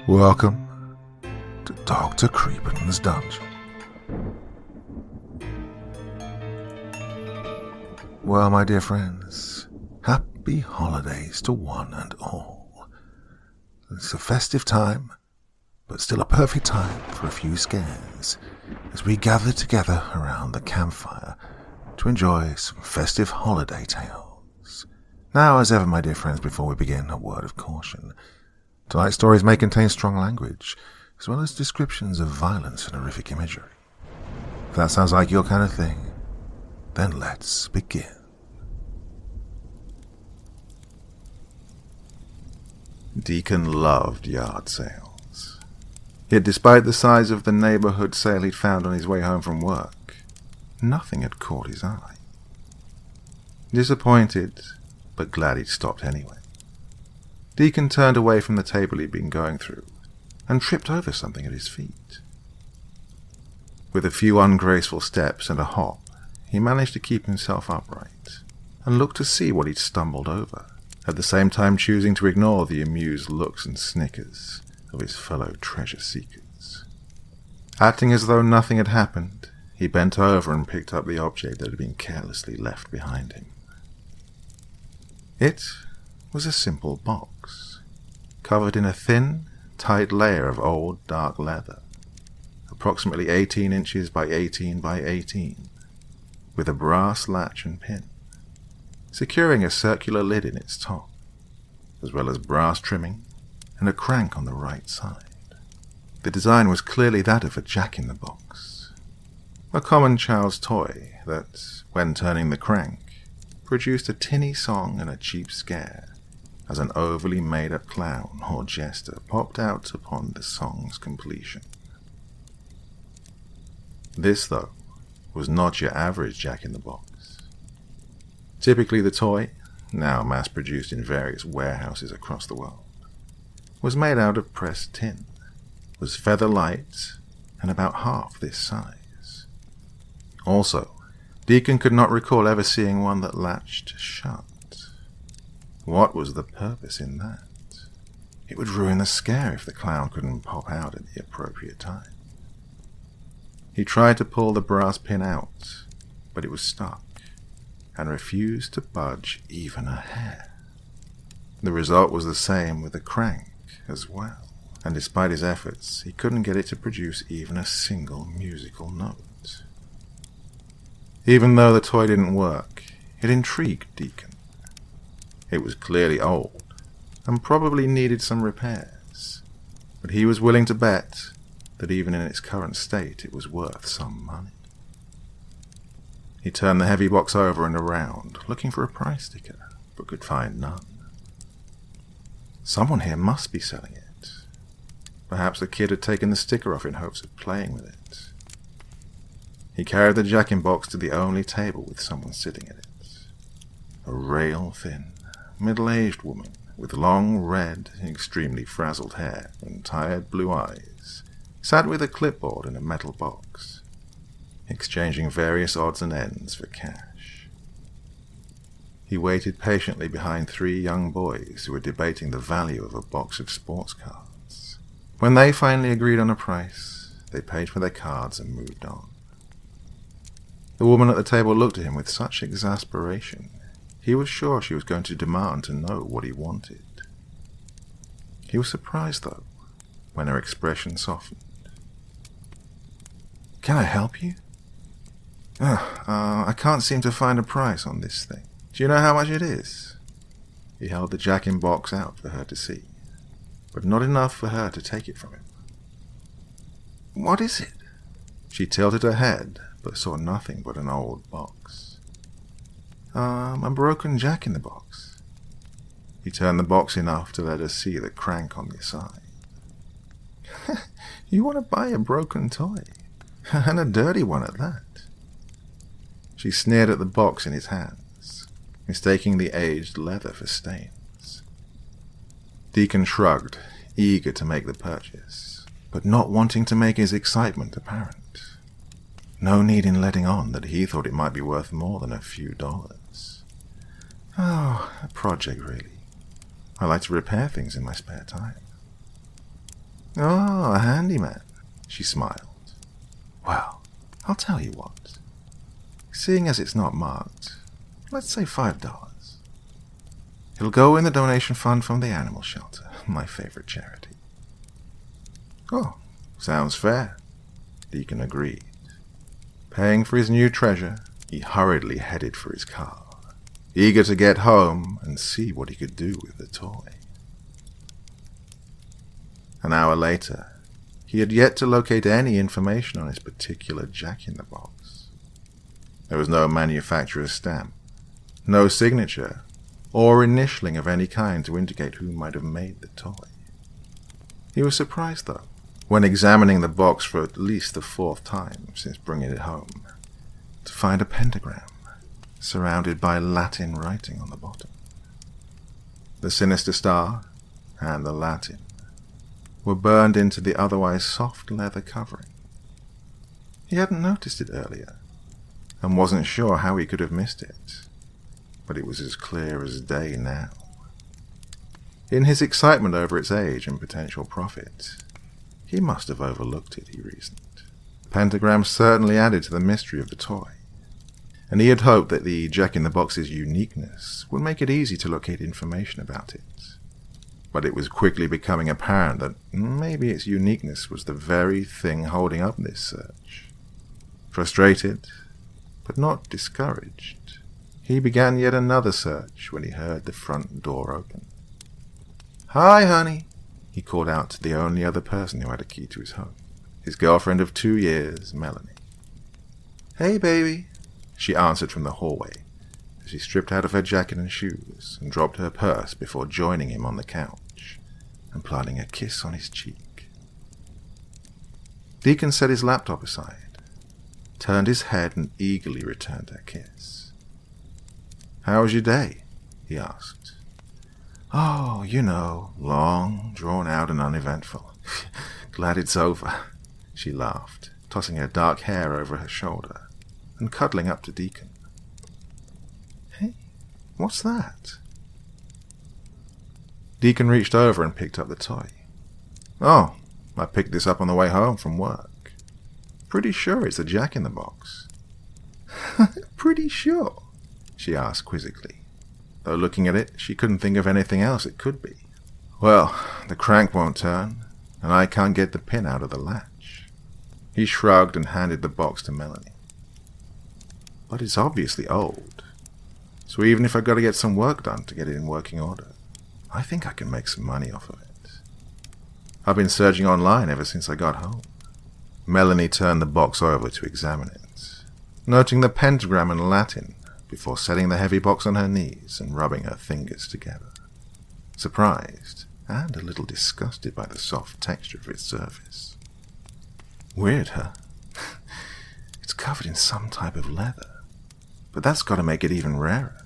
Welcome to Dr. Creepens' Dungeon. Well, my dear friends, happy holidays to one and all. It's a festive time, but still a perfect time for a few scares as we gather together around the campfire to enjoy some festive holiday tales. Now, as ever, my dear friends, before we begin, a word of caution. Tonight's stories may contain strong language, as well as descriptions of violence and horrific imagery. If that sounds like your kind of thing, then let's begin. Deacon loved yard sales. Yet despite the size of the neighborhood sale he'd found on his way home from work, nothing had caught his eye. Disappointed, but glad he'd stopped anyway, Deacon turned away from the table he'd been going through and tripped over something at his feet. With a few ungraceful steps and a hop, he managed to keep himself upright and looked to see what he'd stumbled over, at the same time choosing to ignore the amused looks and snickers of his fellow treasure-seekers. Acting as though nothing had happened, he bent over and picked up the object that had been carelessly left behind him. It was a simple box, covered in a thin, tight layer of old, dark leather, approximately 18 inches by 18 by 18, with a brass latch and pin, securing a circular lid in its top, as well as brass trimming and a crank on the right side. The design was clearly that of a jack-in-the-box, a common child's toy that, when turning the crank, produced a tinny song and a cheap scare, as an overly made-up clown or jester popped out upon the song's completion. This, though, was not your average jack-in-the-box. Typically the toy, now mass-produced in various warehouses across the world, was made out of pressed tin, was feather-light, and about half this size. Also, Deacon could not recall ever seeing one that latched shut. What was the purpose in that? It would ruin the scare if the clown couldn't pop out at the appropriate time. He tried to pull the brass pin out, but it was stuck, and refused to budge even a hair. The result was the same with the crank as well, and despite his efforts, he couldn't get it to produce even a single musical note. Even though the toy didn't work, it intrigued Deacon. It was clearly old, and probably needed some repairs, but he was willing to bet that even in its current state it was worth some money. He turned the heavy box over and around, looking for a price sticker, but could find none. Someone here must be selling it. Perhaps the kid had taken the sticker off in hopes of playing with it. He carried the jack-in-box to the only table with someone sitting at it. A rail-thin, middle-aged woman with long, red, extremely frazzled hair and tired blue eyes sat with a clipboard and a metal box, exchanging various odds and ends for cash. He waited patiently behind 3 young boys who were debating the value of a box of sports cards. When they finally agreed on a price, they paid for their cards and moved on. The woman at the table looked at him with such exasperation, he was sure she was going to demand to know what he wanted. He was surprised, though, when her expression softened. "Can I help you?" I can't seem to find a price on this thing. Do you know how much it is?" He held the jack-in-box out for her to see, but not enough for her to take it from him. "What is it?" She tilted her head, but saw nothing but an old box. A broken jack-in-the-box." He turned the box enough to let her see the crank on the side. "You want to buy a broken toy? And a dirty one at that." She sneered at the box in his hands, mistaking the aged leather for stains. Deacon shrugged, eager to make the purchase, but not wanting to make his excitement apparent. No need in letting on that he thought it might be worth more than a few dollars. "Oh, a project really. I like to repair things in my spare time." Oh, a handyman, she smiled. Well, I'll tell you what. Seeing as it's not marked, let's say $5. It'll go in the donation fund from the animal shelter, my favorite charity. Oh, sounds fair, Deacon agreed. Paying for his new treasure, he hurriedly headed for his car, eager to get home and see what he could do with the toy. An hour later, he had yet to locate any information on his particular Jack-in-the-Box. There was no manufacturer's stamp, no signature, or initialing of any kind to indicate who might have made the toy. He was surprised, though, when examining the box for at least the 4th time since bringing it home, to find a pentagram surrounded by Latin writing on the bottom. The sinister star and the Latin were burned into the otherwise soft leather covering. He hadn't noticed it earlier, and wasn't sure how he could have missed it, but it was as clear as day now. In his excitement over its age and potential profit, he must have overlooked it, he reasoned. The pentagram certainly added to the mystery of the toy, and he had hoped that the Jack-in-the-Box's uniqueness would make it easy to locate information about it. But it was quickly becoming apparent that maybe its uniqueness was the very thing holding up this search. Frustrated, but not discouraged, he began yet another search when he heard the front door open. "Hi, honey," he called out to the only other person who had a key to his home, his girlfriend of 2 years, Melanie. "Hey, baby," she answered from the hallway as she stripped out of her jacket and shoes and dropped her purse before joining him on the couch and planting a kiss on his cheek. Deacon set his laptop aside, turned his head and eagerly returned her kiss. "How was your day?" he asked. "Oh, you know, long, drawn out and uneventful. Glad it's over," she laughed, tossing her dark hair over her shoulder and cuddling up to Deacon. "Hey, what's that?" Deacon reached over and picked up the toy. "Oh, I picked this up on the way home from work. Pretty sure it's a Jack-in-the-Box." "Pretty sure?" she asked quizzically, though looking at it, she couldn't think of anything else it could be. "Well, the crank won't turn, and I can't get the pin out of the latch." He shrugged and handed the box to Melanie. "But it's obviously old, so even if I've got to get some work done to get it in working order, I think I can make some money off of it. I've been searching online ever since I got home." Melanie turned the box over to examine it, noting the pentagram in Latin before setting the heavy box on her knees and rubbing her fingers together, surprised and a little disgusted by the soft texture of its surface. "Weird, huh? It's covered in some type of leather, but that's got to make it even rarer.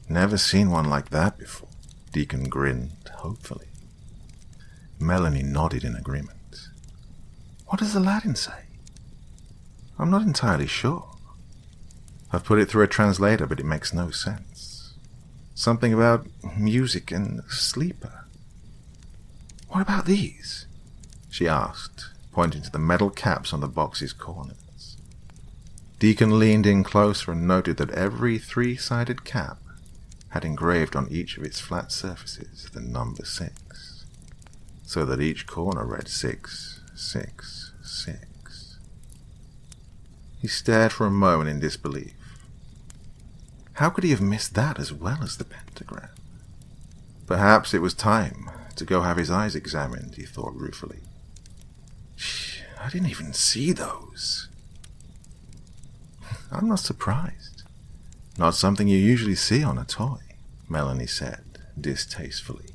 Never seen one like that before." Deacon grinned hopefully. Melanie nodded in agreement. "What does the Latin say?" "I'm not entirely sure. I've put it through a translator, but it makes no sense. Something about music and sleeper." "What about these?" she asked, pointing to the metal caps on the box's corners. Deacon leaned in closer and noted that every 3-sided cap had engraved on each of its flat surfaces the number 6, so that each corner read 666. He stared for a moment in disbelief. How could he have missed that as well as the pentagram? Perhaps it was time to go have his eyes examined, he thought ruefully. I didn't even see those. "I'm not surprised. Not something you usually see on a toy," Melanie said, distastefully.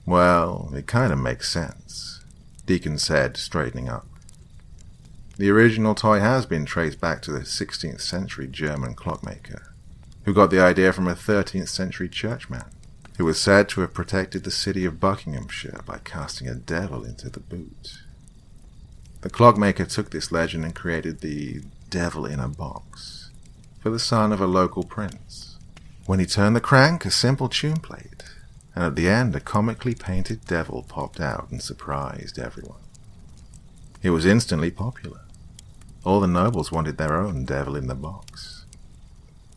"Well, it kind of makes sense," Deacon said, straightening up. "The original toy has been traced back to the 16th century German clockmaker, who got the idea from a 13th century churchman, who was said to have protected the city of Buckinghamshire by casting a devil into the boot. The clockmaker took this legend and created the devil in a box for the son of a local prince. When he turned the crank, a simple tune played, and at the end a comically painted devil popped out and surprised everyone. It was instantly popular. All the nobles wanted their own devil in the box.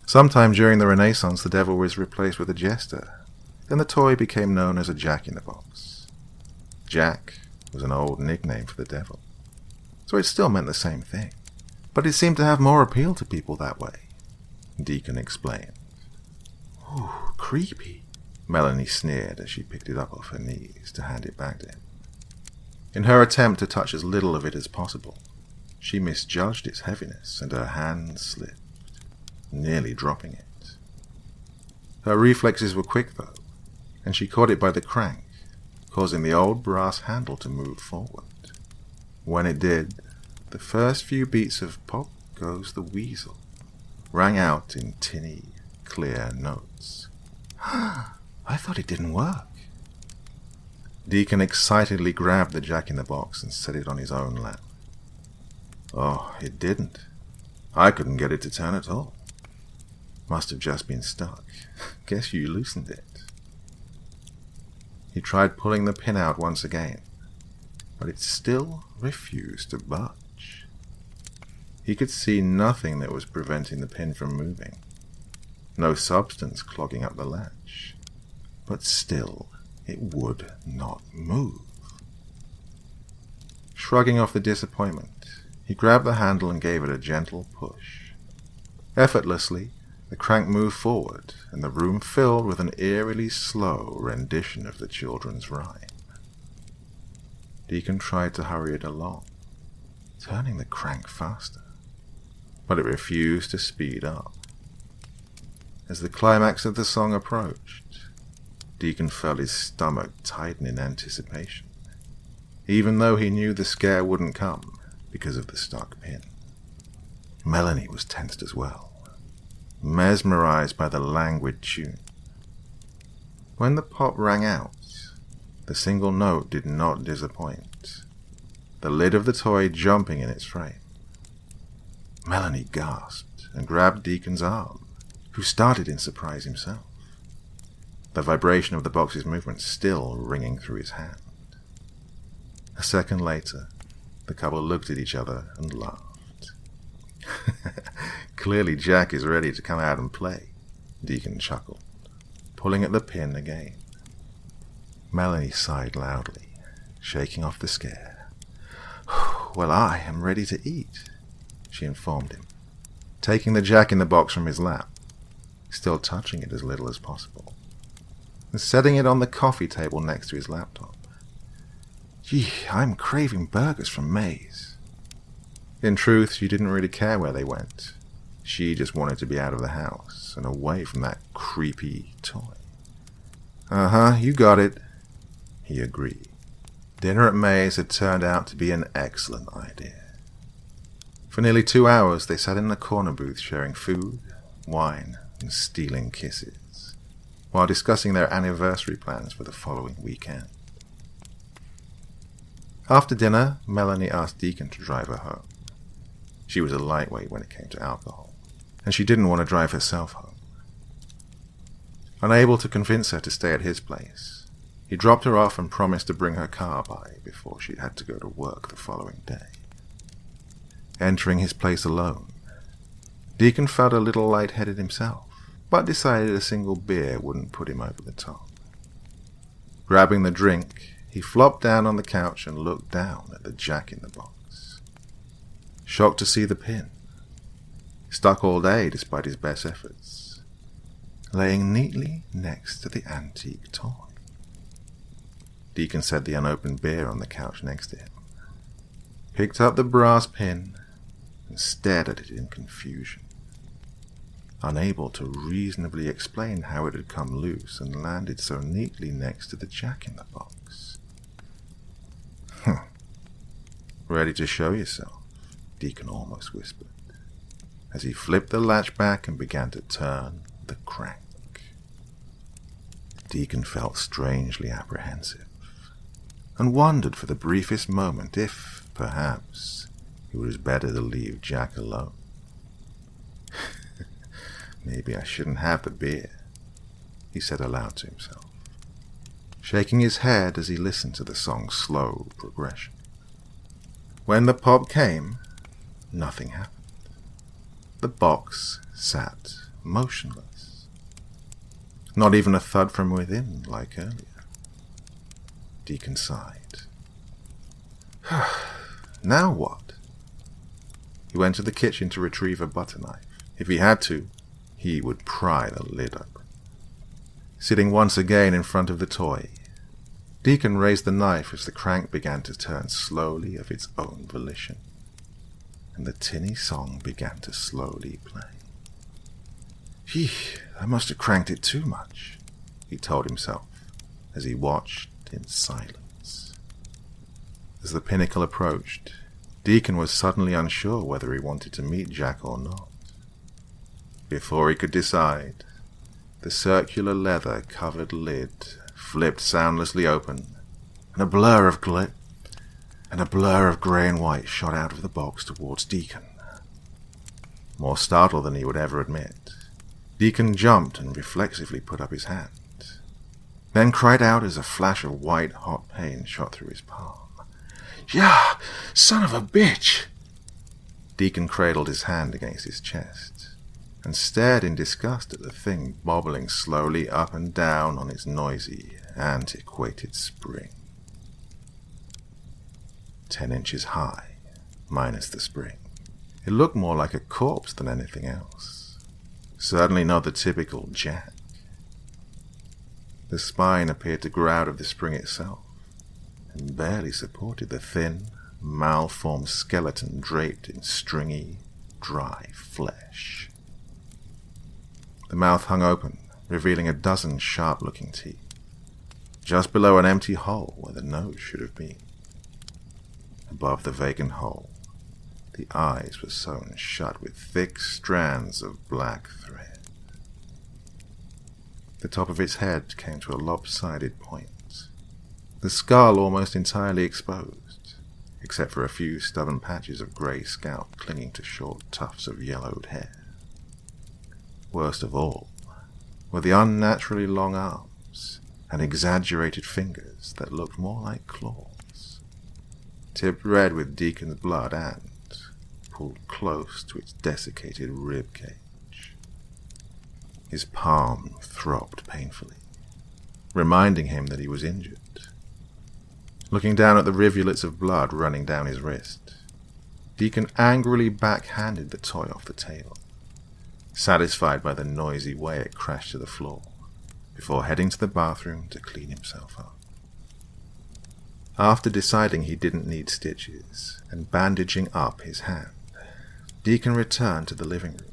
Sometime during the Renaissance, the devil was replaced with a jester. Then the toy became known as a jack-in-the-box. Jack was an old nickname for the devil, so it still meant the same thing, but it seemed to have more appeal to people that way, Deacon explained. "Ooh, creepy," Melanie sneered as she picked it up off her knees to hand it back to him. In her attempt to touch as little of it as possible, she misjudged its heaviness and her hand slipped, nearly dropping it. Her reflexes were quick though, and she caught it by the crank, causing the old brass handle to move forward. When it did, the first few beats of "Pop Goes the Weasel" rang out in tinny, clear notes. "I thought it didn't work." Deacon excitedly grabbed the jack-in-the-box and set it on his own lap. "Oh, it didn't. I couldn't get it to turn at all. Must have just been stuck. Guess you loosened it." He tried pulling the pin out once again, but it still refused to budge. He could see nothing that was preventing the pin from moving. No substance clogging up the latch. But still, it would not move. Shrugging off the disappointment, he grabbed the handle and gave it a gentle push. Effortlessly, the crank moved forward, and the room filled with an eerily slow rendition of the children's rhyme. Deacon tried to hurry it along, turning the crank faster, but it refused to speed up. As the climax of the song approached, Deacon felt his stomach tighten in anticipation, even though he knew the scare wouldn't come because of the stuck pin. Melanie was tensed as well, mesmerized by the languid tune. When the pop rang out, the single note did not disappoint, the lid of the toy jumping in its frame. Melanie gasped and grabbed Deacon's arm, who started in surprise himself, the vibration of the box's movement still ringing through his hand. A second later, the couple looked at each other and laughed. "Clearly Jack is ready to come out and play," Deacon chuckled, pulling at the pin again. Melanie sighed loudly, shaking off the scare. "Well, I am ready to eat," she informed him, taking the jack-in-the-box from his lap, still touching it as little as possible, and setting it on the coffee table next to his laptop. "Gee, I'm craving burgers from May's." In truth, she didn't really care where they went. She just wanted to be out of the house and away from that creepy toy. "Uh-huh, you got it," he agreed. Dinner at May's had turned out to be an excellent idea. For nearly 2 hours, they sat in the corner booth sharing food, wine, and stealing kisses, while discussing their anniversary plans for the following weekend. After dinner, Melanie asked Deacon to drive her home. She was a lightweight when it came to alcohol, and she didn't want to drive herself home. Unable to convince her to stay at his place, he dropped her off and promised to bring her car by before she had to go to work the following day. Entering his place alone, Deacon felt a little lightheaded himself, but decided a single beer wouldn't put him over the top. Grabbing the drink, he flopped down on the couch and looked down at the jack-in-the-box. Shocked to see the pin, stuck all day despite his best efforts, laying neatly next to the antique toy. Deacon set the unopened beer on the couch next to him, picked up the brass pin, and stared at it in confusion, unable to reasonably explain how it had come loose and landed so neatly next to the jack-in-the-box. "Ready to show yourself?" Deacon almost whispered, as he flipped the latch back and began to turn the crank. Deacon felt strangely apprehensive, and wondered for the briefest moment if, perhaps, it was better to leave Jack alone. "Maybe I shouldn't have the beer," he said aloud to himself, shaking his head as he listened to the song's slow progression. When the pop came, nothing happened. The box sat motionless. Not even a thud from within like earlier. Deacon sighed. Now what? He went to the kitchen to retrieve a butter knife. If he had to, he would pry the lid open. Sitting once again in front of the toy, Deacon raised the knife as the crank began to turn slowly of its own volition, and the tinny song began to slowly play. I must have cranked it too much, he told himself as he watched in silence. As the pinnacle approached, Deacon was suddenly unsure whether he wanted to meet Jack or not. Before he could decide, the circular leather-covered lid flipped soundlessly open, and a blur of grey and white shot out of the box towards Deacon. More startled than he would ever admit, Deacon jumped and reflexively put up his hand, then cried out as a flash of white-hot pain shot through his palm. "Yeah, son of a bitch!" Deacon cradled his hand against his chest and stared in disgust at the thing bobbling slowly up and down on its noisy, antiquated spring. 10 inches high, minus the spring. It looked more like a corpse than anything else. Certainly not the typical Jack. The spine appeared to grow out of the spring itself, and barely supported the thin, malformed skeleton draped in stringy, dry flesh. The mouth hung open, revealing a dozen sharp-looking teeth, just below an empty hole where the nose should have been. Above the vacant hole, the eyes were sewn shut with thick strands of black thread. The top of its head came to a lopsided point, the skull almost entirely exposed, except for a few stubborn patches of grey scalp clinging to short tufts of yellowed hair. Worst of all were the unnaturally long arms and exaggerated fingers that looked more like claws, tipped red with Deacon's blood and pulled close to its desiccated rib cage. His palm throbbed painfully, reminding him that he was injured. Looking down at the rivulets of blood running down his wrist, Deacon angrily backhanded the toy off the table, satisfied by the noisy way it crashed to the floor, before heading to the bathroom to clean himself up. After deciding he didn't need stitches and bandaging up his hand, Deacon returned to the living room,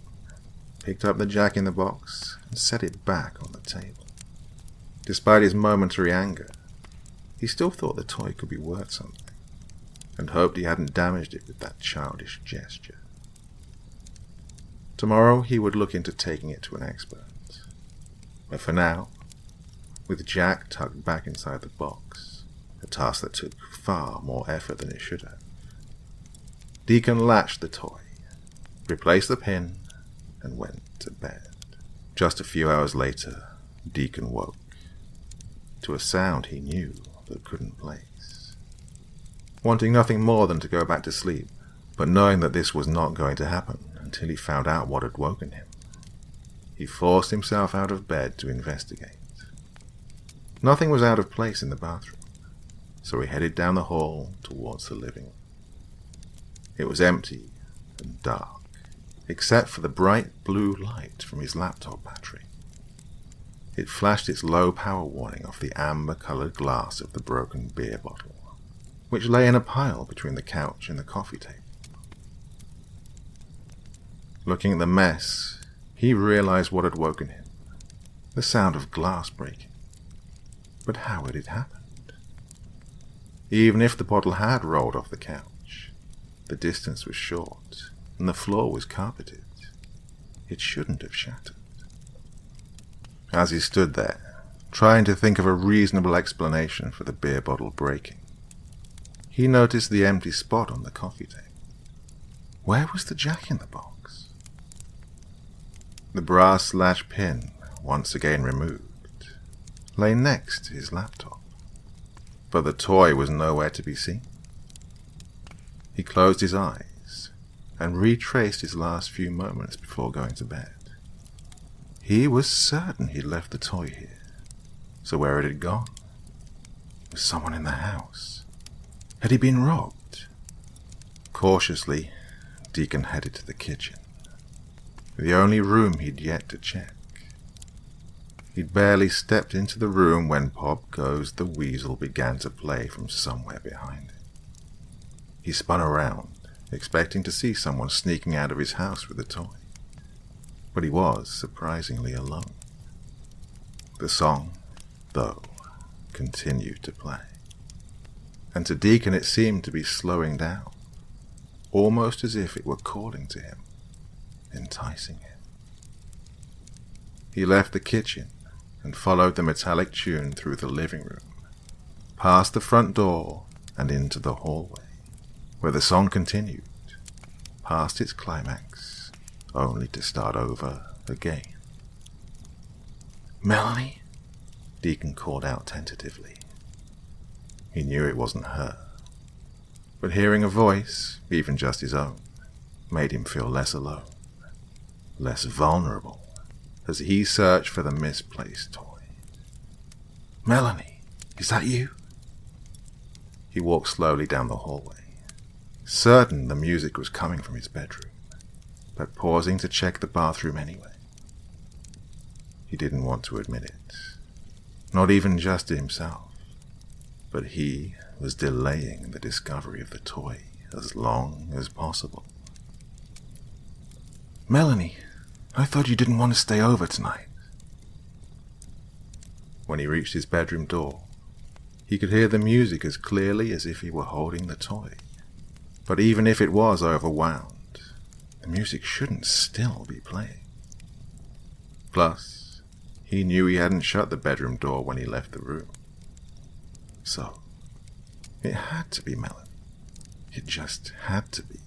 picked up the Jack-in-the-Box, and set it back on the table. Despite his momentary anger, he still thought the toy could be worth something, and hoped he hadn't damaged it with that childish gesture. Tomorrow he would look into taking it to an expert. But for now, with Jack tucked back inside the box, a task that took far more effort than it should have, Deacon latched the toy, replaced the pin, and went to bed. Just a few hours later, Deacon woke to a sound he knew but couldn't place. Wanting nothing more than to go back to sleep, but knowing that this was not going to happen until he found out what had woken him, he forced himself out of bed to investigate. Nothing was out of place in the bathroom, so he headed down the hall towards the living room. It was empty and dark, except for the bright blue light from his laptop battery. It flashed its low power warning off the amber-colored glass of the broken beer bottle, which lay in a pile between the couch and the coffee table. Looking at the mess, he realized what had woken him, the sound of glass breaking. But how had it happened? Even if the bottle had rolled off the couch, the distance was short, and the floor was carpeted. It shouldn't have shattered. As he stood there, trying to think of a reasonable explanation for the beer bottle breaking, he noticed the empty spot on the coffee table. Where was the Jack-in-the-Box? The brass latch pin, once again removed, lay next to his laptop. but the toy was nowhere to be seen. He closed his eyes and retraced his last few moments before going to bed. He was certain he'd left the toy here, so where had it gone? Was someone in the house? Had he been robbed? Cautiously, Deacon headed to the kitchen, the only room he'd yet to check. He'd barely stepped into the room when Pop Goes the Weasel began to play from somewhere behind him. He spun around, expecting to see someone sneaking out of his house with a toy. But he was surprisingly alone. The song, though, continued to play. And to Deacon it seemed to be slowing down, almost as if it were calling to him, enticing him. He left the kitchen and followed the metallic tune through the living room, past the front door and into the hallway, where the song continued, past its climax, only to start over again. "Melanie?" Deacon called out tentatively. He knew it wasn't her, but hearing a voice, even just his own, made him feel less alone, less vulnerable, as he searched for the misplaced toy. "Melanie, is that you?" He walked slowly down the hallway, certain the music was coming from his bedroom, but pausing to check the bathroom anyway. He didn't want to admit it, not even just to himself, but he was delaying the discovery of the toy as long as possible. "Melanie, I thought you didn't want to stay over tonight." When he reached his bedroom door, he could hear the music as clearly as if he were holding the toy. But even if it was overwound, the music shouldn't still be playing. Plus, he knew he hadn't shut the bedroom door when he left the room. So, it had to be Melanie. It just had to be.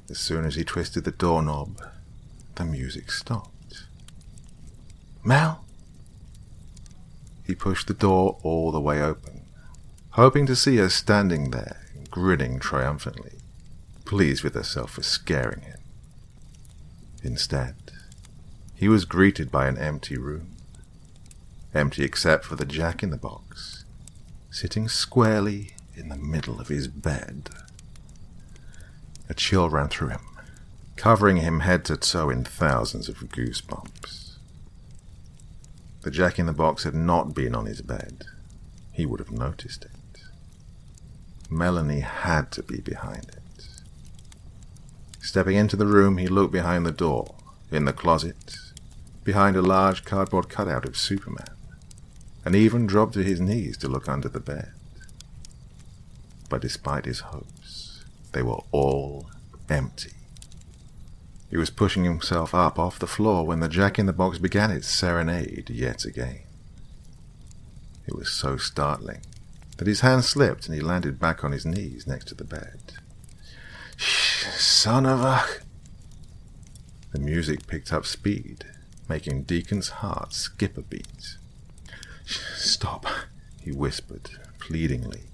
As soon as he twisted the doorknob, the music stopped. "Mel?" He pushed the door all the way open, hoping to see her standing there, grinning triumphantly, pleased with herself for scaring him. Instead, he was greeted by an empty room. Empty except for the Jack-in-the-Box, sitting squarely in the middle of his bed. A chill ran through him, covering him head to toe in thousands of goosebumps. The Jack-in-the-Box had not been on his bed. He would have noticed it. Melanie had to be behind it. Stepping into the room, he looked behind the door, in the closet, behind a large cardboard cutout of Superman, and even dropped to his knees to look under the bed. But despite his hopes, they were all empty. He was pushing himself up off the floor when the Jack-in-the-Box began its serenade yet again. It was so startling that his hand slipped and he landed back on his knees next to the bed. "Son of a..." The music picked up speed, making Deacon's heart skip a beat. "Stop," he whispered, pleadingly,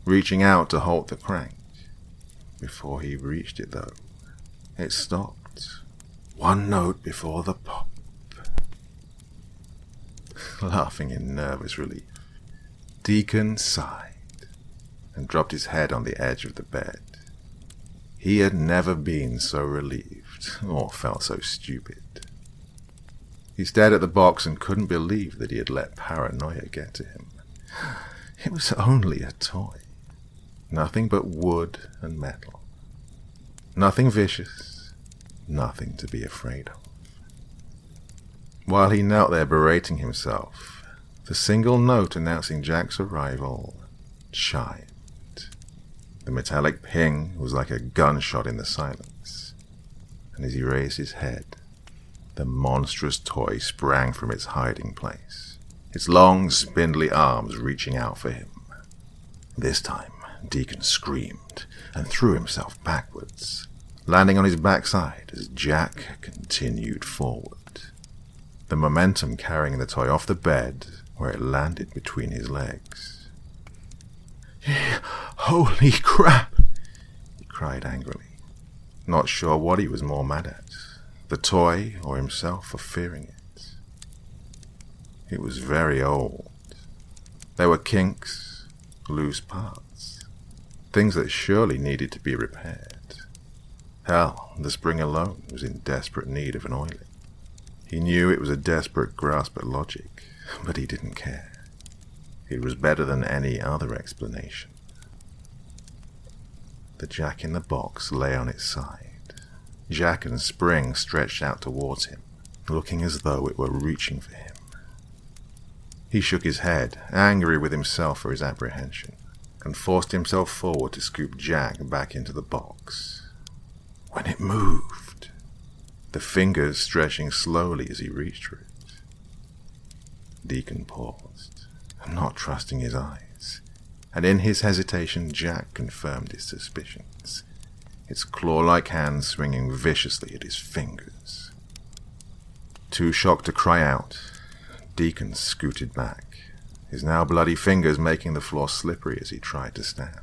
reaching out to halt the crank. Before he reached it, though, it stopped, one note before the pop. Laughing in nervous relief, Deacon sighed and dropped his head on the edge of the bed. He had never been so relieved or felt so stupid. He stared at the box and couldn't believe that he had let paranoia get to him. It was only a toy. Nothing but wood and metal. Nothing vicious. Nothing to be afraid of. While he knelt there berating himself, the single note announcing Jack's arrival chimed. The metallic ping was like a gunshot in the silence, and as he raised his head, the monstrous toy sprang from its hiding place, its long, spindly arms reaching out for him. This time, Deacon screamed and threw himself backwards, landing on his backside as Jack continued forward. The momentum carrying the toy off the bed where it landed between his legs. "Holy crap!" he cried angrily, not sure what he was more mad at, the toy or himself for fearing it. It was very old. There were kinks, loose parts, things that surely needed to be repaired. Hell, the spring alone was in desperate need of an oiling. He knew it was a desperate grasp at logic, but he didn't care. It was better than any other explanation. The jack-in-the-box lay on its side. Jack and Spring stretched out towards him, looking as though it were reaching for him. He shook his head, angry with himself for his apprehension, and forced himself forward to scoop Jack back into the box. When it moved, the fingers stretching slowly as he reached for it. Deacon paused, not trusting his eyes, and in his hesitation Jack confirmed his suspicions, its claw-like hands swinging viciously at his fingers. Too shocked to cry out, Deacon scooted back, his now bloody fingers making the floor slippery as he tried to stand.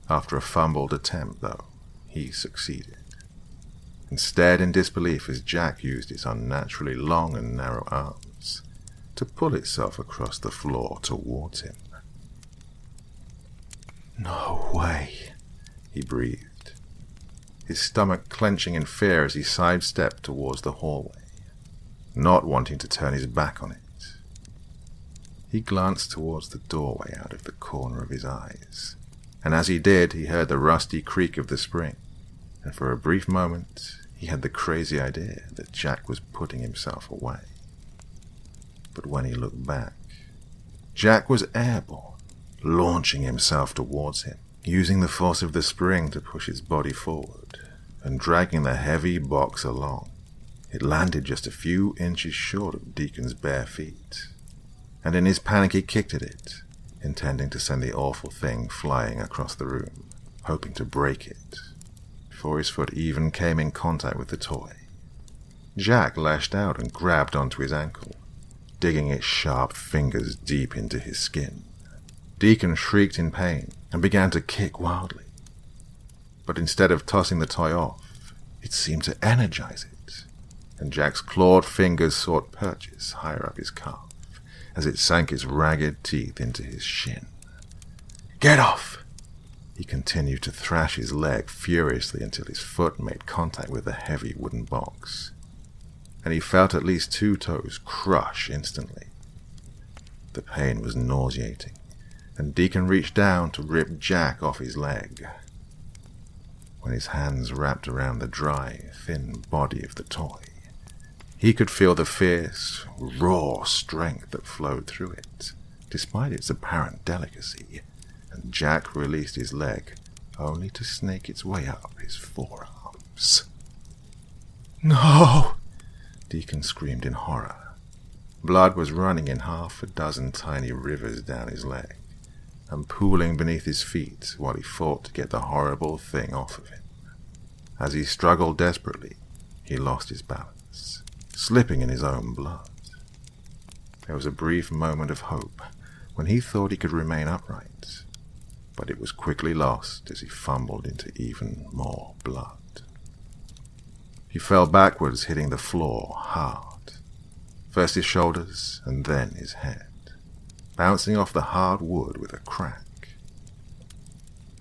After a fumbled attempt, though, he succeeded, and stared in disbelief as Jack used its unnaturally long and narrow arms to pull itself across the floor towards him. "No way," he breathed, his stomach clenching in fear as he sidestepped towards the hallway, not wanting to turn his back on it. He glanced towards the doorway out of the corner of his eyes, and as he did, he heard the rusty creak of the spring, and for a brief moment he had the crazy idea that Jack was putting himself away. But when he looked back, Jack was airborne, launching himself towards him, using the force of the spring to push his body forward, and dragging the heavy box along. It landed just a few inches short of Deacon's bare feet, and in his panic he kicked at it, intending to send the awful thing flying across the room, hoping to break it, before his foot even came in contact with the toy. Jack lashed out and grabbed onto his ankle, digging its sharp fingers deep into his skin. Deacon shrieked in pain and began to kick wildly, but instead of tossing the toy off, it seemed to energize it, and Jack's clawed fingers sought purchase higher up his calf as it sank its ragged teeth into his shin. "Get off!" He continued to thrash his leg furiously until his foot made contact with the heavy wooden box, and he felt at least 2 toes crush instantly. The pain was nauseating, and Deacon reached down to rip Jack off his leg. When his hands wrapped around the dry, thin body of the toy, he could feel the fierce, raw strength that flowed through it, despite its apparent delicacy, and Jack released his leg, only to snake its way up his forearms. "No!" Deacon screamed in horror. Blood was running in 6 tiny rivers down his leg, and pooling beneath his feet while he fought to get the horrible thing off of him. As he struggled desperately, he lost his balance, slipping in his own blood. There was a brief moment of hope when he thought he could remain upright, but it was quickly lost as he fumbled into even more blood. He fell backwards, hitting the floor hard, first his shoulders and then his head, bouncing off the hard wood with a crack.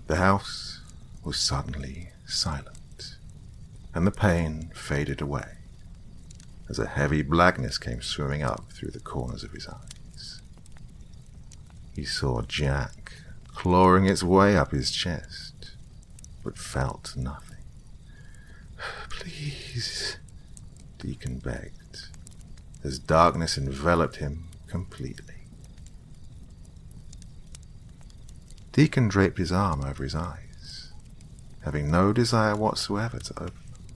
The house was suddenly silent, and the pain faded away as a heavy blackness came swimming up through the corners of his eyes. He saw Jack clawing its way up his chest, but felt nothing. "Please," Deacon begged, as darkness enveloped him completely. Deacon draped his arm over his eyes, having no desire whatsoever to open them.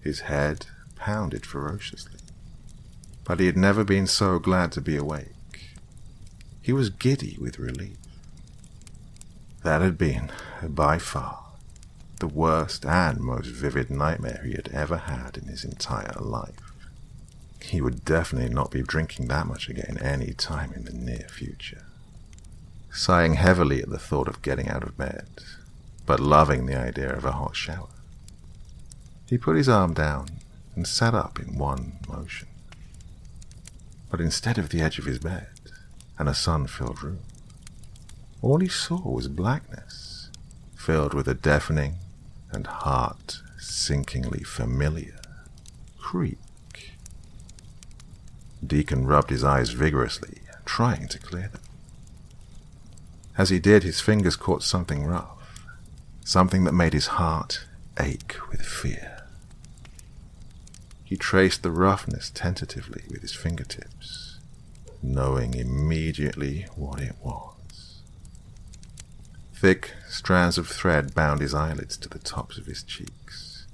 His head pounded ferociously, but he had never been so glad to be awake. He was giddy with relief. That had been, by far, the worst and most vivid nightmare he had ever had in his entire life. he would definitely not be drinking that much again any time in the near future. Sighing heavily at the thought of getting out of bed, but loving the idea of a hot shower, he put his arm down and sat up in one motion. But instead of the edge of his bed and a sun-filled room, all he saw was blackness, filled with a deafening and heart-sinkingly familiar creak. Deacon rubbed his eyes vigorously, trying to clear them. As he did, his fingers caught something rough, something that made his heart ache with fear. He traced the roughness tentatively with his fingertips, knowing immediately what it was. Thick strands of thread bound his eyelids to the tops of his cheeks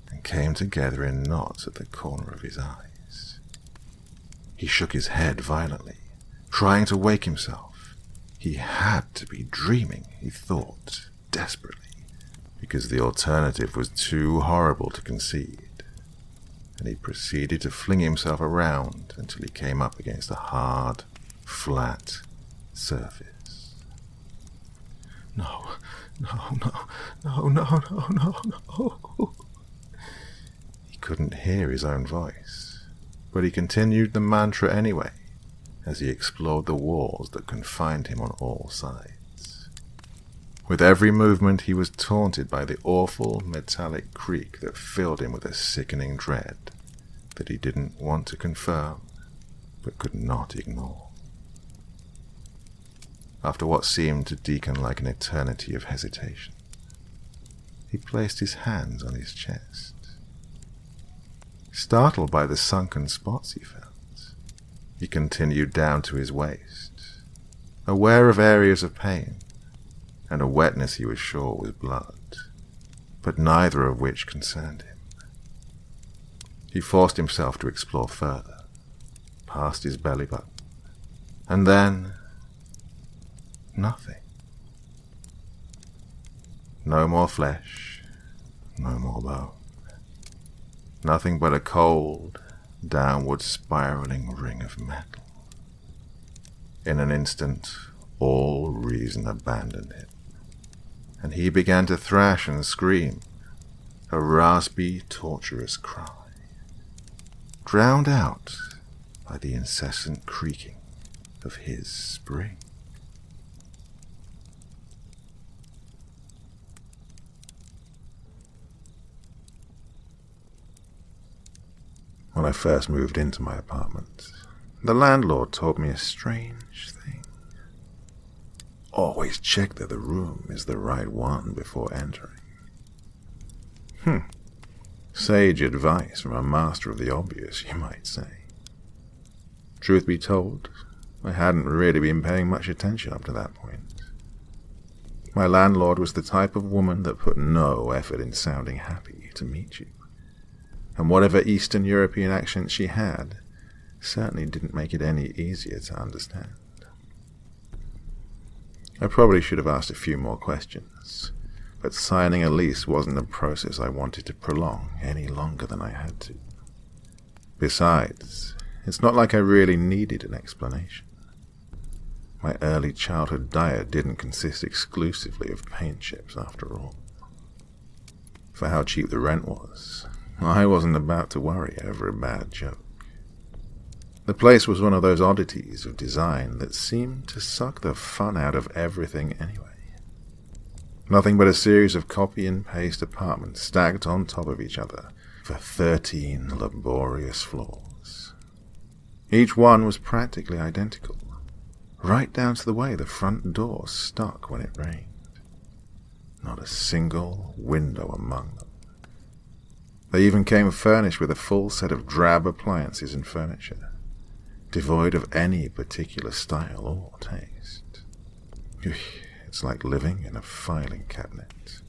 and came together in knots at the corner of his eyes. He shook his head violently, trying to wake himself. He had to be dreaming, he thought, desperately, because the alternative was too horrible to concede, and he proceeded to fling himself around until he came up against a hard, flat surface. No. He couldn't hear his own voice, but he continued the mantra anyway, as he explored the walls that confined him on all sides. With every movement he was taunted by the awful metallic creak that filled him with a sickening dread that he didn't want to confirm, but could not ignore. After what seemed to Deacon like an eternity of hesitation, he placed his hands on his chest. Startled by the sunken spots he felt, he continued down to his waist, aware of areas of pain and a wetness he was sure was blood, but neither of which concerned him. He forced himself to explore further, past his belly button, and then nothing. No more flesh, no more bone. Nothing but a cold, downward spiraling ring of metal. In an instant, all reason abandoned him, and he began to thrash and scream, a raspy, torturous cry, drowned out by the incessant creaking of his spring. When I first moved into my apartment, the landlord told me a strange thing. Always check that the room is the right one before entering. Sage advice from a master of the obvious, you might say. Truth be told, I hadn't really been paying much attention up to that point. My landlord was the type of woman that put no effort in sounding happy to meet you, and whatever Eastern European accent she had certainly didn't make it any easier to understand. I probably should have asked a few more questions, but signing a lease wasn't a process I wanted to prolong any longer than I had to. Besides, it's not like I really needed an explanation. My early childhood diet didn't consist exclusively of paint chips after all. For how cheap the rent was, I wasn't about to worry over a bad joke. The place was one of those oddities of design that seemed to suck the fun out of everything anyway. Nothing but a series of copy and paste apartments stacked on top of each other for 13 laborious floors. Each one was practically identical, right down to the way the front door stuck when it rained. Not a single window among them. They even came furnished with a full set of drab appliances and furniture, devoid of any particular style or taste. It's like living in a filing cabinet,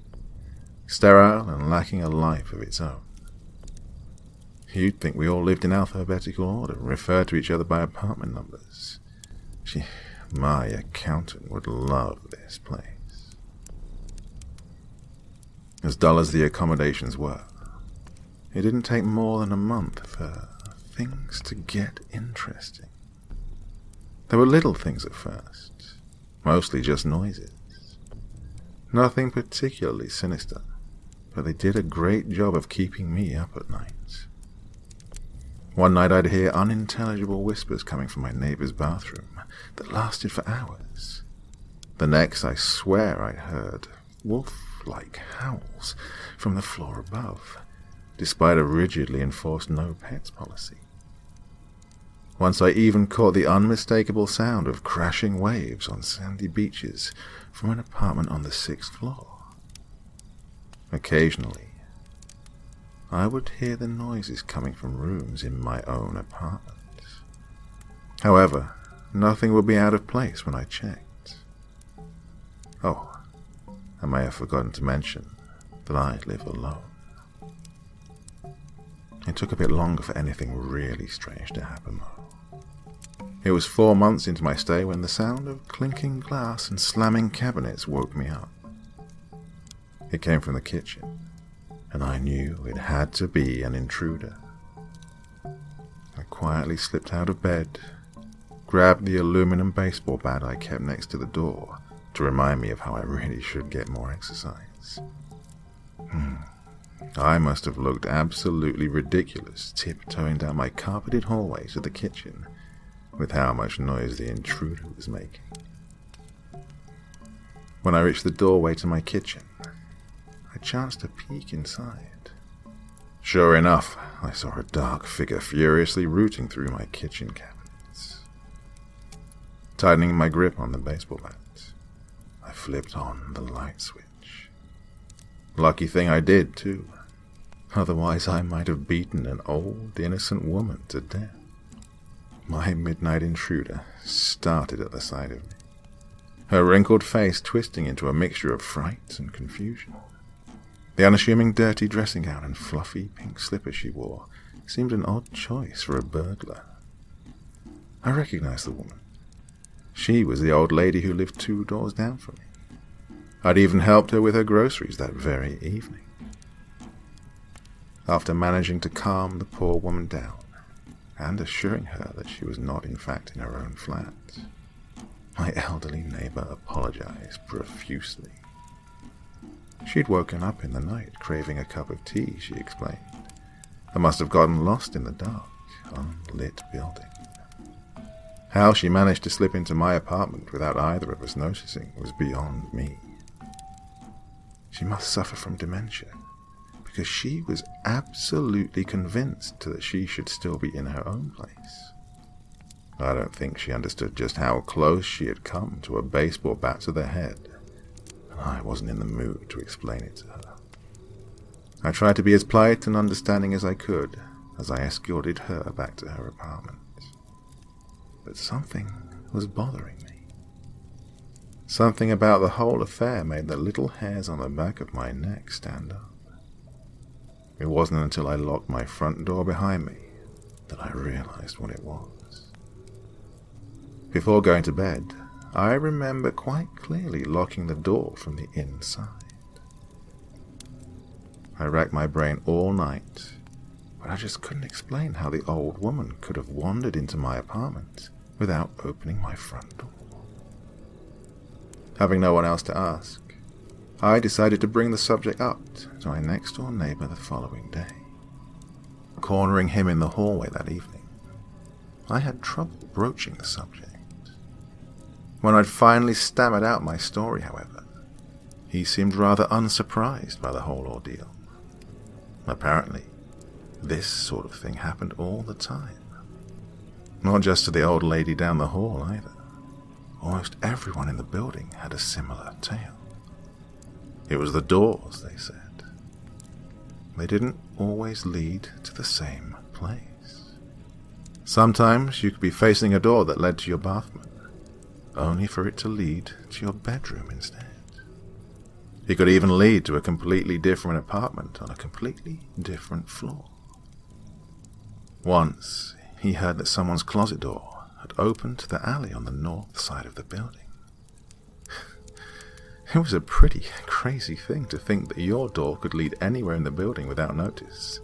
sterile and lacking a life of its own. You'd think we all lived in alphabetical order and referred to each other by apartment numbers. My accountant would love this place. As dull as the accommodations were, it didn't take more than a month for things to get interesting. There were little things at first, mostly just noises. Nothing particularly sinister, but they did a great job of keeping me up at night. One night I'd hear unintelligible whispers coming from my neighbor's bathroom that lasted for hours. The next, I swear I heard wolf-like howls from the floor above, despite a rigidly enforced no-pets policy. Once I even caught the unmistakable sound of crashing waves on sandy beaches from an apartment on the 6th floor. Occasionally, I would hear the noises coming from rooms in my own apartment. However, nothing would be out of place when I checked. Oh, I may have forgotten to mention that I live alone. It took a bit longer for anything really strange to happen, though. It was 4 months into my stay when the sound of clinking glass and slamming cabinets woke me up. It came from the kitchen, and I knew it had to be an intruder. I quietly slipped out of bed, grabbed the aluminum baseball bat I kept next to the door to remind me of how I really should get more exercise. I must have looked absolutely ridiculous tiptoeing down my carpeted hallway to the kitchen with how much noise the intruder was making. When I reached the doorway to my kitchen, I chanced to peek inside. Sure enough, I saw a dark figure furiously rooting through my kitchen cabinets. Tightening my grip on the baseball bat, I flipped on the light switch. Lucky thing I did, too. Otherwise I might have beaten an old, innocent woman to death. My midnight intruder started at the sight of me, her wrinkled face twisting into a mixture of fright and confusion. The unassuming dirty dressing gown and fluffy pink slippers she wore seemed an odd choice for a burglar. I recognized the woman. She was the old lady who lived 2 doors down from me. I'd even helped her with her groceries that very evening. After managing to calm the poor woman down, and assuring her that she was not in fact in her own flat, my elderly neighbor apologized profusely. She'd woken up in the night craving a cup of tea, she explained, and must have gotten lost in the dark, unlit building. How she managed to slip into my apartment without either of us noticing was beyond me. She must suffer from dementia, because she was absolutely convinced that she should still be in her own place. I don't think she understood just how close she had come to a baseball bat to the head, and I wasn't in the mood to explain it to her. I tried to be as polite and understanding as I could as I escorted her back to her apartment. But something was bothering me. Something about the whole affair made the little hairs on the back of my neck stand up. It wasn't until I locked my front door behind me that I realized what it was. Before going to bed, I remember quite clearly locking the door from the inside. I racked my brain all night, but I just couldn't explain how the old woman could have wandered into my apartment without opening my front door. Having no one else to ask, I decided to bring the subject up to my next-door neighbor the following day. Cornering him in the hallway that evening, I had trouble broaching the subject. When I'd finally stammered out my story, however, he seemed rather unsurprised by the whole ordeal. Apparently, this sort of thing happened all the time. Not just to the old lady down the hall, either. Almost everyone in the building had a similar tale. It was the doors, they said. They didn't always lead to the same place. Sometimes you could be facing a door that led to your bathroom, only for it to lead to your bedroom instead. It could even lead to a completely different apartment on a completely different floor. Once, he heard that someone's closet door had opened to the alley on the north side of the building. It was a pretty crazy thing to think that your door could lead anywhere in the building without notice.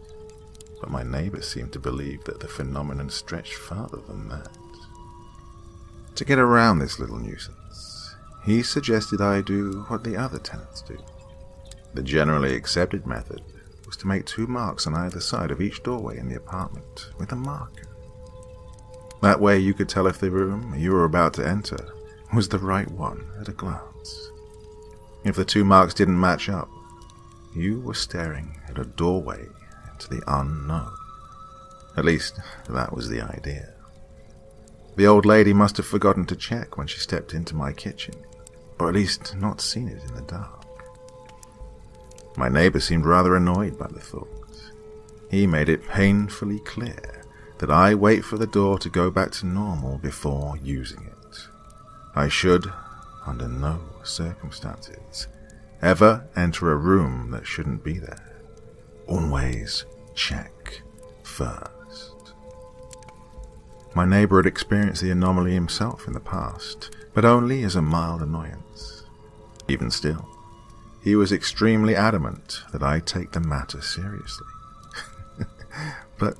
but my neighbour seemed to believe that the phenomenon stretched farther than that. To get around this little nuisance, he suggested I do what the other tenants do. The generally accepted method was to make 2 marks on either side of each doorway in the apartment with a marker. That way you could tell if the room you were about to enter was the right one at a glance. If the 2 marks didn't match up, you were staring at a doorway into the unknown. At least, that was the idea. The old lady must have forgotten to check when she stepped into my kitchen, or at least not seen it in the dark. My neighbour seemed rather annoyed by the thought. He made it painfully clear that I wait for the door to go back to normal before using it. I should, under no circumstances, ever enter a room that shouldn't be there. Always check first. My neighbour had experienced the anomaly himself in the past, but only as a mild annoyance. Even still, he was extremely adamant that I take the matter seriously. But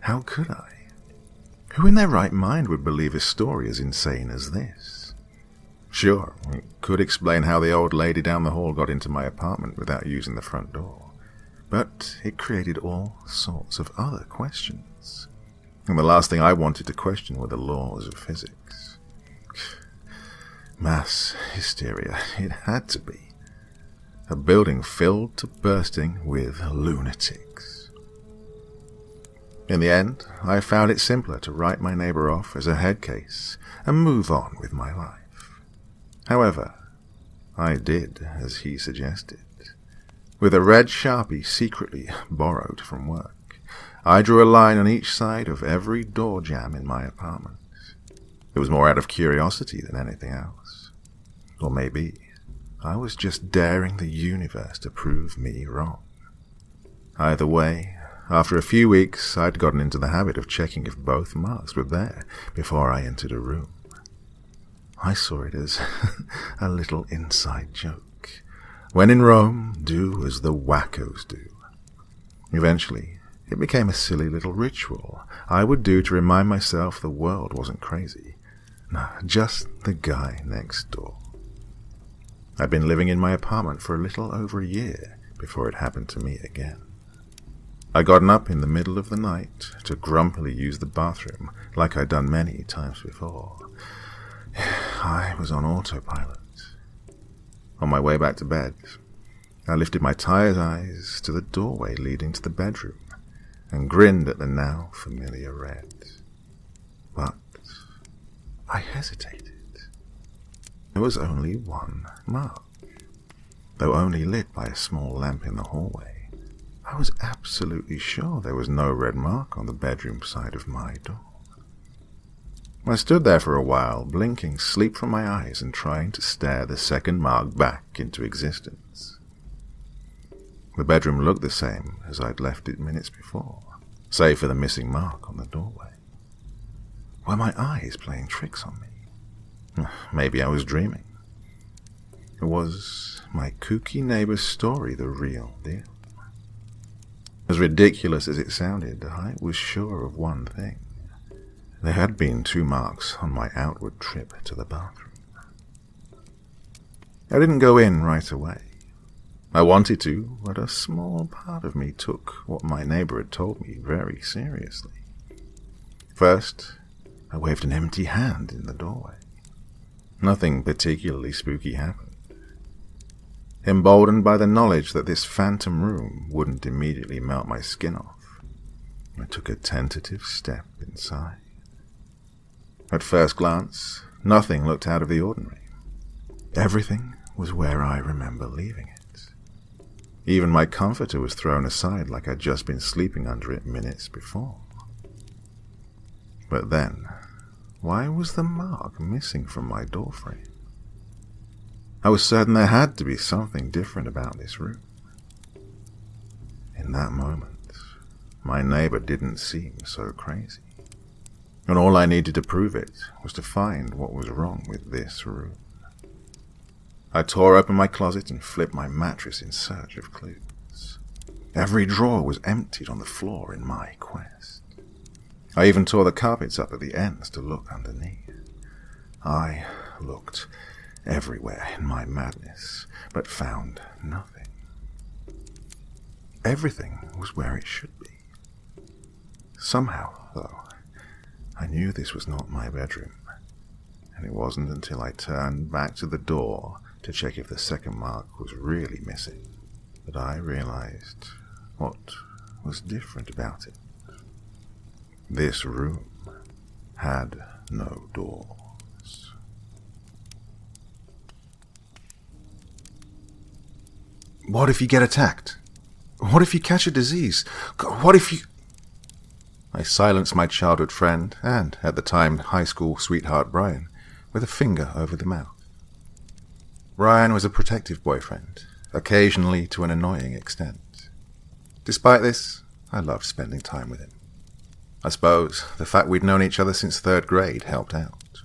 how could I? Who in their right mind would believe a story as insane as this? Sure, it could explain how the old lady down the hall got into my apartment without using the front door, but it created all sorts of other questions. And the last thing I wanted to question were the laws of physics. Mass hysteria, it had to be. A building filled to bursting with lunatics. In the end, I found it simpler to write my neighbour off as a head case and move on with my life. However, I did as he suggested. With a red Sharpie secretly borrowed from work, I drew a line on each side of every door jamb in my apartment. It was more out of curiosity than anything else. Or maybe I was just daring the universe to prove me wrong. Either way, after a few weeks, I'd gotten into the habit of checking if both marks were there before I entered a room. I saw it as a little inside joke. When in Rome, do as the wackos do. Eventually, it became a silly little ritual I would do to remind myself the world wasn't crazy. No, just the guy next door. I'd been living in my apartment for a little over a year before it happened to me again. I'd gotten up in the middle of the night to grumpily use the bathroom like I'd done many times before. I was on autopilot. On my way back to bed, I lifted my tired eyes to the doorway leading to the bedroom and grinned at the now familiar red. But I hesitated. There was only one mark. Though only lit by a small lamp in the hallway, I was absolutely sure there was no red mark on the bedroom side of my door. I stood there for a while, blinking sleep from my eyes and trying to stare the second mark back into existence. The bedroom looked the same as I'd left it minutes before, save for the missing mark on the doorway. Were my eyes playing tricks on me? Maybe I was dreaming. Was my kooky neighbour's story the real deal? As ridiculous as it sounded, I was sure of one thing. There had been 2 marks on my outward trip to the bathroom. I didn't go in right away. I wanted to, but a small part of me took what my neighbour had told me very seriously. First, I waved an empty hand in the doorway. Nothing particularly spooky happened. Emboldened by the knowledge that this phantom room wouldn't immediately melt my skin off, I took a tentative step inside. At first glance, nothing looked out of the ordinary. Everything was where I remember leaving it. Even my comforter was thrown aside like I'd just been sleeping under it minutes before. But then, why was the mark missing from my doorframe? I was certain there had to be something different about this room. In that moment, my neighbour didn't seem so crazy. And all I needed to prove it was to find what was wrong with this room. I tore open my closet and flipped my mattress in search of clues. Every drawer was emptied on the floor in my quest. I even tore the carpets up at the ends to look underneath. I looked everywhere in my madness, but found nothing. Everything was where it should be. Somehow, though, I knew this was not my bedroom, and it wasn't until I turned back to the door to check if the second mark was really missing that I realized what was different about it. This room had no doors. What if you get attacked? What if you catch a disease? What if you... I silenced my childhood friend and, at the time, high school sweetheart Brian with a finger over the mouth. Brian was a protective boyfriend, occasionally to an annoying extent. Despite this, I loved spending time with him. I suppose the fact we'd known each other since 3rd grade helped out.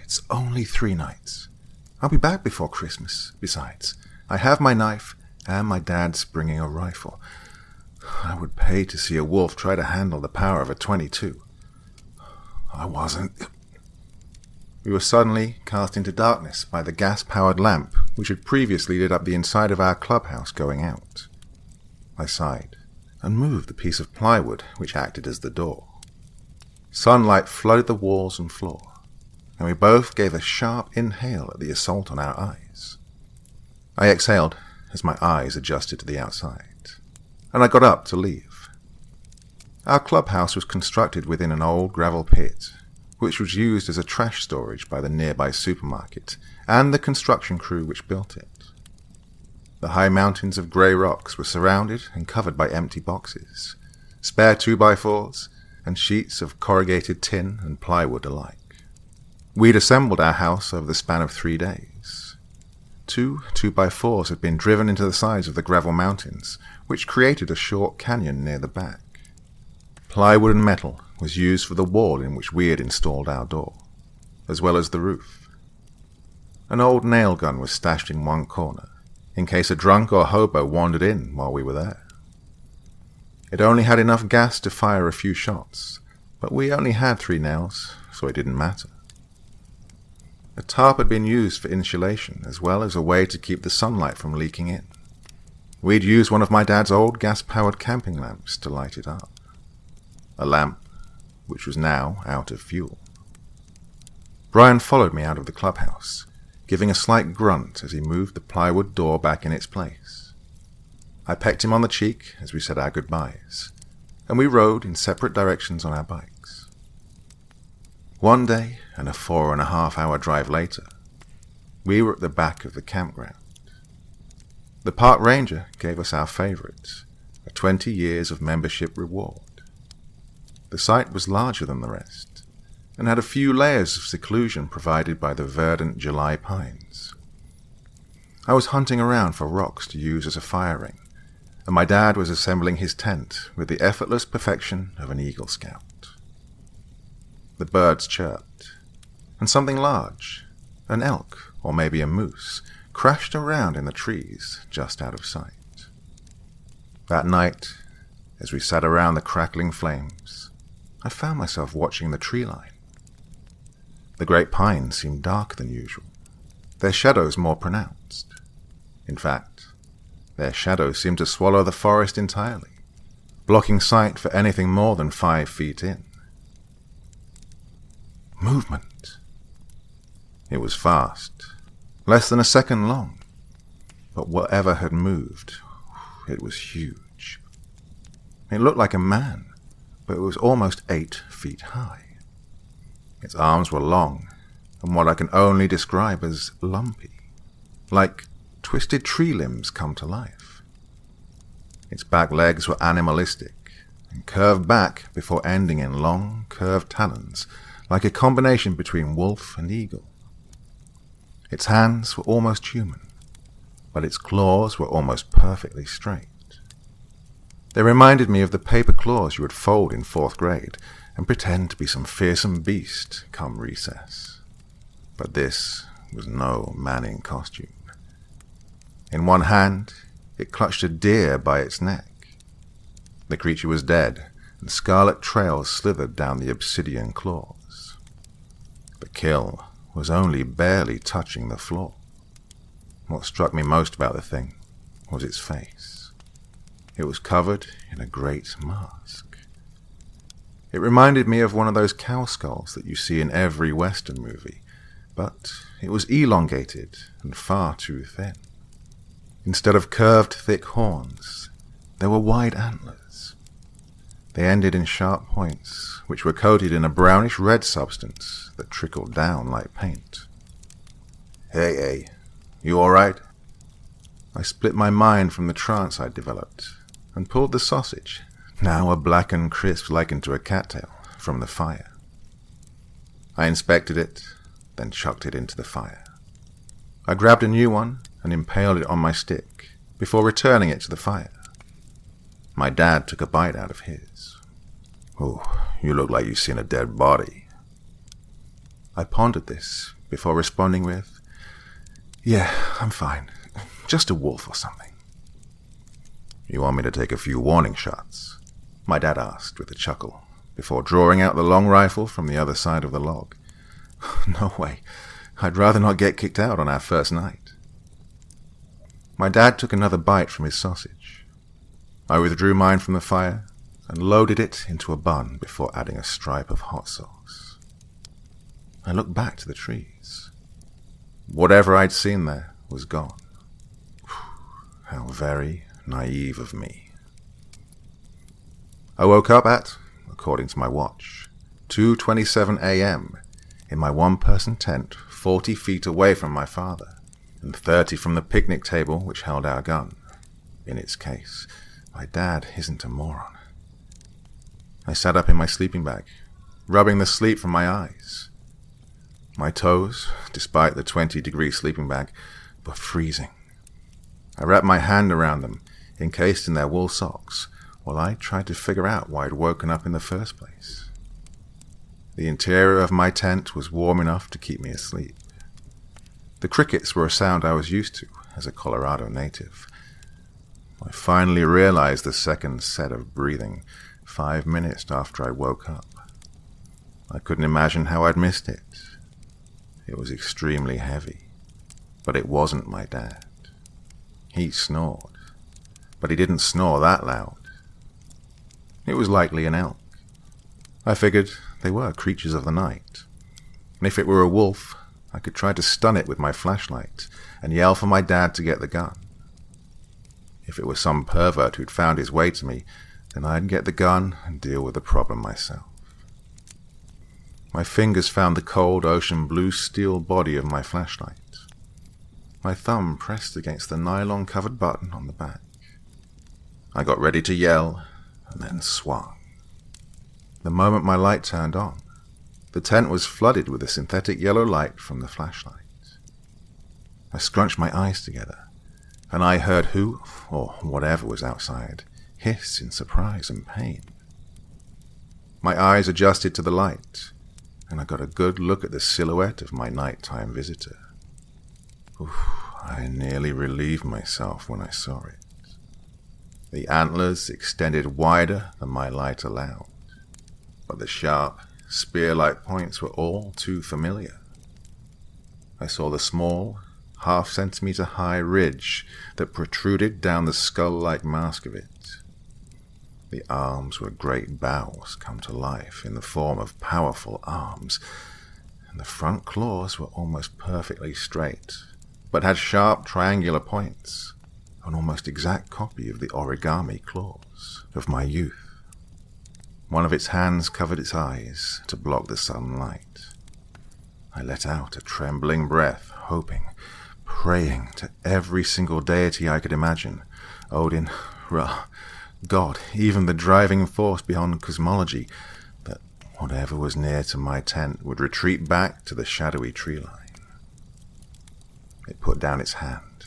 It's only 3 nights. I'll be back before Christmas. Besides, I have my knife, and my dad's bringing a rifle. I would pay to see a wolf try to handle the power of a .22. I wasn't. We were suddenly cast into darkness by the gas-powered lamp which had previously lit up the inside of our clubhouse going out. I sighed and moved the piece of plywood which acted as the door. Sunlight flooded the walls and floor, and we both gave a sharp inhale at the assault on our eyes. I exhaled as my eyes adjusted to the outside, and I got up to leave. Our clubhouse was constructed within an old gravel pit, which was used as a trash storage by the nearby supermarket and the construction crew which built it. The high mountains of grey rocks were surrounded and covered by empty boxes, spare 2x4s, and sheets of corrugated tin and plywood alike. We'd assembled our house over the span of 3 days. 2 2x4s had been driven into the sides of the gravel mountains, which created a short canyon near the back. Plywood and metal was used for the wall in which we had installed our door, as well as the roof. An old nail gun was stashed in one corner, in case a drunk or hobo wandered in while we were there. It only had enough gas to fire a few shots, but we only had 3 nails, so it didn't matter. A tarp had been used for insulation, as well as a way to keep the sunlight from leaking in. We'd used one of my dad's old gas-powered camping lamps to light it up. A lamp which was now out of fuel. Brian followed me out of the clubhouse, giving a slight grunt as he moved the plywood door back in its place. I pecked him on the cheek as we said our goodbyes, and we rode in separate directions on our bikes. One day, and a 4.5-hour drive later, we were at the back of the campground. The park ranger gave us our favourite, a 20 years of membership reward. The site was larger than the rest, and had a few layers of seclusion provided by the verdant July pines. I was hunting around for rocks to use as a fire ring, and my dad was assembling his tent with the effortless perfection of an Eagle Scout. The birds chirped, and something large, an elk or maybe a moose, crashed around in the trees just out of sight. That night, as we sat around the crackling flames, I found myself watching the tree line. The great pines seemed darker than usual, their shadows more pronounced. In fact, their shadows seemed to swallow the forest entirely, blocking sight for anything more than 5 feet in. Movement. It was fast, less than a second long, but whatever had moved, it was huge. It looked like a man, but it was almost 8 feet high. Its arms were long, and what I can only describe as lumpy, like twisted tree limbs come to life. Its back legs were animalistic, and curved back before ending in long, curved talons, like a combination between wolf and eagle. Its hands were almost human, but its claws were almost perfectly straight. They reminded me of the paper claws you would fold in 4th grade and pretend to be some fearsome beast come recess. But this was no man in costume. In one hand, it clutched a deer by its neck. The creature was dead, and scarlet trails slithered down the obsidian claws. The kill was only barely touching the floor. What struck me most about the thing was its face. It was covered in a great mask. It reminded me of one of those cow skulls that you see in every Western movie, but it was elongated and far too thin. Instead of curved, thick horns, there were wide antlers. They ended in sharp points, which were coated in a brownish-red substance that trickled down like paint. Hey, you all right? I split my mind from the trance I'd developed and pulled the sausage, now a blackened crisp likened to a cattail, from the fire. I inspected it, then chucked it into the fire. I grabbed a new one and impaled it on my stick before returning it to the fire. My dad took a bite out of his. "Oh, you look like you've seen a dead body." I pondered this before responding with, "Yeah, I'm fine. Just a wolf or something." "You want me to take a few warning shots?" my dad asked with a chuckle, before drawing out the long rifle from the other side of the log. No way. I'd rather not get kicked out on our first night. My dad took another bite from his sausage. I withdrew mine from the fire and loaded it into a bun before adding a stripe of hot sauce. I looked back to the trees. Whatever I'd seen there was gone. How very naive of me. I woke up at, according to my watch, 2:27 a.m. in my one-person tent 40 feet away from my father and 30 from the picnic table which held our gun. In its case, my dad isn't a moron. I sat up in my sleeping bag, rubbing the sleep from my eyes. My toes, despite the 20-degree sleeping bag, were freezing. I wrapped my hand around them, encased in their wool socks, while I tried to figure out why I'd woken up in the first place. The interior of my tent was warm enough to keep me asleep. The crickets were a sound I was used to as a Colorado native. I finally realized the second set of breathing 5 minutes after I woke up. I couldn't imagine how I'd missed it. It was extremely heavy, but it wasn't my dad. He snored, but he didn't snore that loud. It was likely an elk. I figured they were creatures of the night, and if it were a wolf, I could try to stun it with my flashlight and yell for my dad to get the gun. If it was some pervert who'd found his way to me, then I'd get the gun and deal with the problem myself. My fingers found the cold ocean blue steel body of my flashlight. My thumb pressed against the nylon-covered button on the back. I got ready to yell, and then swung. The moment my light turned on, the tent was flooded with a synthetic yellow light from the flashlight. I scrunched my eyes together, and I heard who, or whatever was outside, hiss in surprise and pain. My eyes adjusted to the light, and I got a good look at the silhouette of my nighttime visitor. I nearly relieved myself when I saw it. The antlers extended wider than my light allowed, but the sharp, spear-like points were all too familiar. I saw the small, half-centimeter-high ridge that protruded down the skull-like mask of it. The arms were great bows come to life in the form of powerful arms, and the front claws were almost perfectly straight, but had sharp triangular points, an almost exact copy of the origami claws of my youth. One of its hands covered its eyes to block the sunlight. I let out a trembling breath, hoping, praying to every single deity I could imagine, Odin, Ra, God, even the driving force beyond cosmology, that whatever was near to my tent would retreat back to the shadowy tree line. It put down its hand,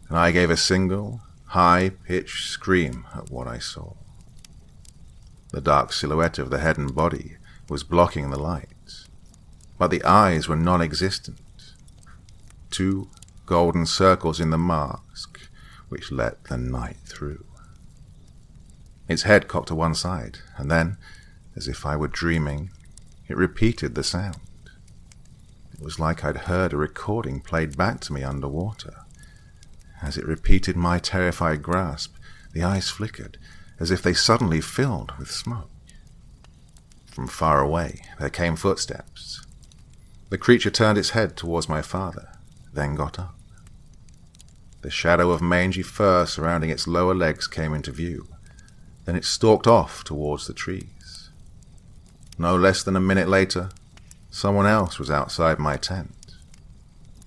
and I gave a single, high-pitched scream at what I saw. The dark silhouette of the head and body was blocking the light, but the eyes were non-existent. 2 golden circles in the mask which let the night through. Its head cocked to one side, and then, as if I were dreaming, it repeated the sound. It was like I'd heard a recording played back to me underwater. As it repeated my terrified grasp, the eyes flickered, as if they suddenly filled with smoke. From far away, there came footsteps. The creature turned its head towards my father, then got up. The shadow of mangy fur surrounding its lower legs came into view. Then it stalked off towards the trees. No less than a minute later, someone else was outside my tent.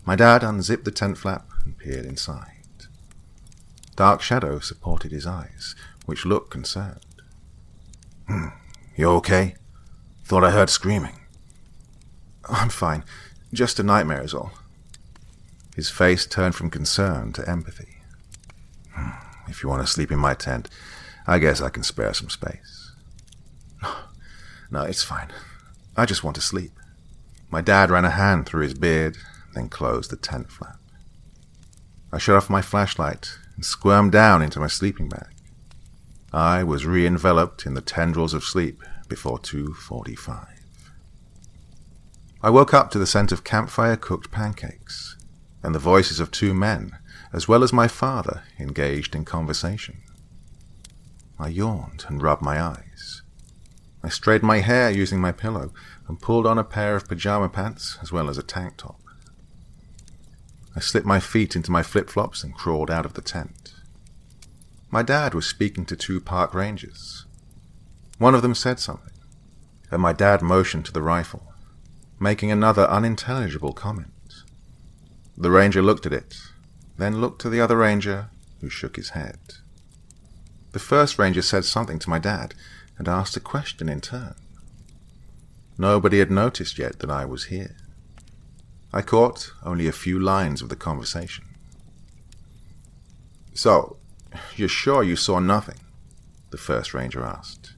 My dad unzipped the tent flap and peered inside. Dark shadow supported his eyes, which looked concerned. You okay? Thought I heard screaming. I'm fine. Just a nightmare is all. His face turned from concern to empathy. If you want to sleep in my tent, I guess I can spare some space. No, it's fine. I just want to sleep. My dad ran a hand through his beard, then closed the tent flap. I shut off my flashlight and squirmed down into my sleeping bag. I was re-enveloped in the tendrils of sleep before 2:45. I woke up to the scent of campfire cooked pancakes, and the voices of two men, as well as my father, engaged in conversation. I yawned and rubbed my eyes. I straightened my hair using my pillow and pulled on a pair of pajama pants as well as a tank top. I slipped my feet into my flip-flops and crawled out of the tent. My dad was speaking to two park rangers. One of them said something, and my dad motioned to the rifle, making another unintelligible comment. The ranger looked at it, then looked to the other ranger, who shook his head. The first ranger said something to my dad and asked a question in turn. Nobody had noticed yet that I was here. I caught only a few lines of the conversation. So, you're sure you saw nothing? The first ranger asked.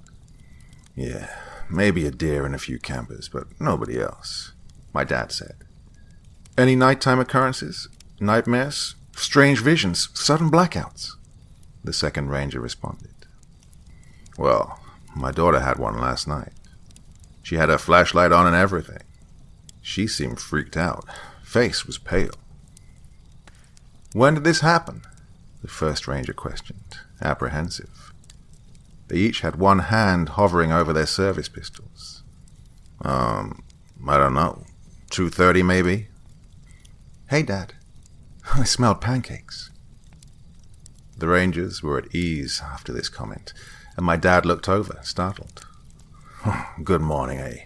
Yeah, maybe a deer and a few campers, but nobody else, my dad said. Any nighttime occurrences? Nightmares? Strange visions? Sudden blackouts? The second ranger responded. Well, my daughter had one last night. She had her flashlight on and everything. She seemed freaked out. Face was pale. When did this happen? The first ranger questioned, apprehensive. They each had one hand hovering over their service pistols. I don't know. 2:30 maybe? Hey, Dad. I smelled pancakes. The rangers were at ease after this comment, and my dad looked over, startled. Good morning, eh?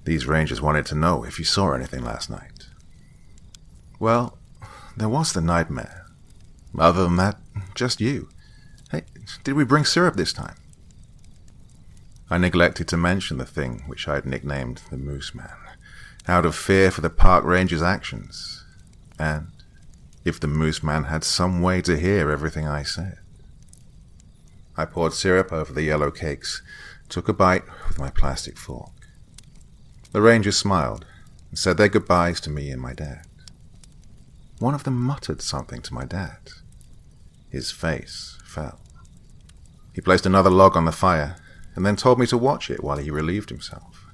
These rangers wanted to know if you saw anything last night. Well, there was the nightmare. Other than that, just you. Hey, did we bring syrup this time? I neglected to mention the thing which I had nicknamed the Moose Man, out of fear for the park ranger's actions, and if the Moose Man had some way to hear everything I said. I poured syrup over the yellow cakes, took a bite with my plastic fork. The rangers smiled and said their goodbyes to me and my dad. One of them muttered something to my dad. His face fell. He placed another log on the fire and then told me to watch it while he relieved himself.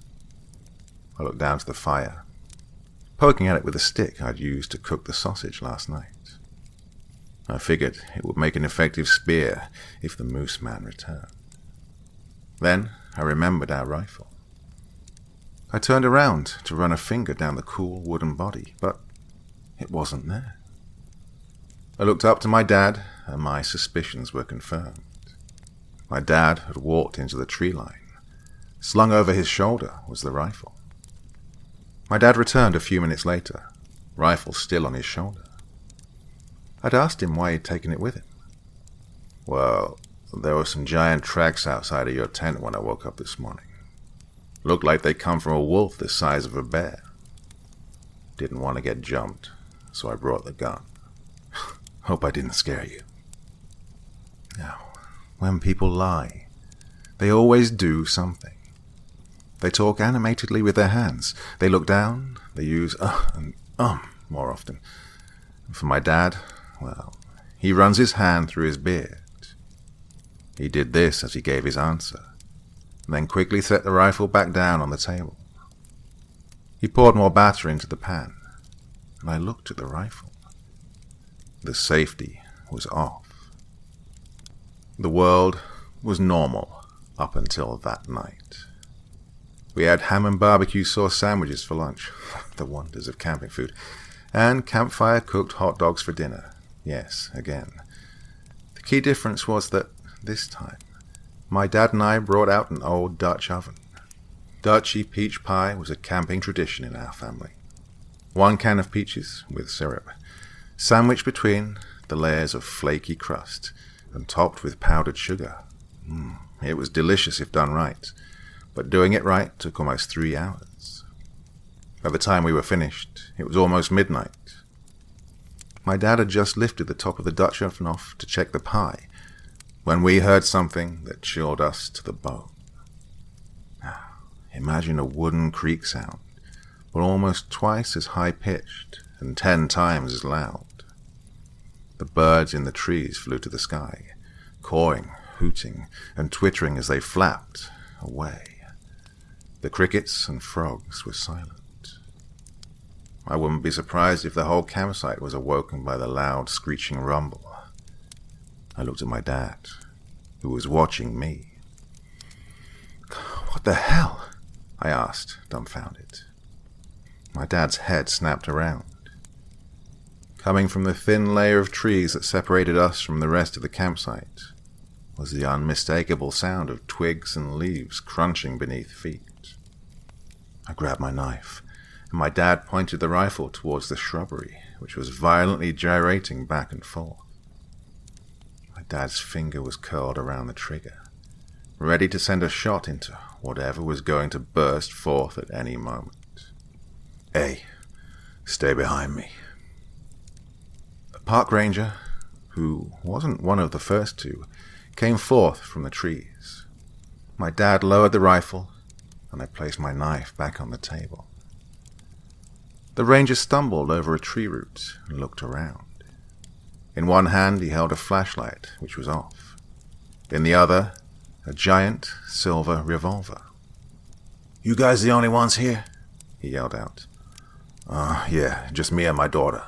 I looked down to the fire, poking at it with a stick I'd used to cook the sausage last night. I figured it would make an effective spear if the Moose Man returned. Then I remembered our rifle. I turned around to run a finger down the cool wooden body, but it wasn't there. I looked up to my dad, and my suspicions were confirmed. My dad had walked into the tree line. Slung over his shoulder was the rifle. My dad returned a few minutes later, rifle still on his shoulder. I'd asked him why he'd taken it with him. Well, there were some giant tracks outside of your tent when I woke up this morning. Looked like they come from a wolf the size of a bear. Didn't want to get jumped, so I brought the gun. Hope I didn't scare you. Now, when people lie, they always do something. They talk animatedly with their hands. They look down. They use and more often. And for my dad, well, he runs his hand through his beard. He did this as he gave his answer, and then quickly set the rifle back down on the table. He poured more batter into the pan, and I looked at the rifle. The safety was off. The world was normal up until that night. We had ham and barbecue sauce sandwiches for lunch, the wonders of camping food, and Campfire cooked hot dogs for dinner. Yes, again. The key difference was that, this time, my dad and I brought out an old Dutch oven. Dutchy peach pie was a camping tradition in our family. 1 can of peaches with syrup, sandwiched between the layers of flaky crust and topped with powdered sugar. It was delicious if done right, but doing it right took almost 3 hours. By the time we were finished, it was almost midnight. My dad had just lifted the top of the Dutch oven off to check the pie when we heard something that chilled us to the bone. Imagine a wooden creak sound, but almost twice as high-pitched and 10 times as loud. The birds in the trees flew to the sky, cawing, hooting, and twittering as they flapped away. The crickets and frogs were silent. I wouldn't be surprised if the whole campsite was awoken by the loud, screeching rumble. I looked at my dad, who was watching me. "What the hell?" I asked, dumbfounded. My dad's head snapped around. Coming from the thin layer of trees that separated us from the rest of the campsite was the unmistakable sound of twigs and leaves crunching beneath feet. I grabbed my knife, and my dad pointed the rifle towards the shrubbery, which was violently gyrating back and forth. My dad's finger was curled around the trigger, ready to send a shot into whatever was going to burst forth at any moment. "Hey, stay behind me." A park ranger, who wasn't one of the first two, came forth from the trees. My dad lowered the rifle, and I placed my knife back on the table. The ranger stumbled over a tree root and looked around. In one hand he held a flashlight, which was off. In the other, a giant silver revolver. "You guys the only ones here?" he yelled out. Yeah, just me and my daughter."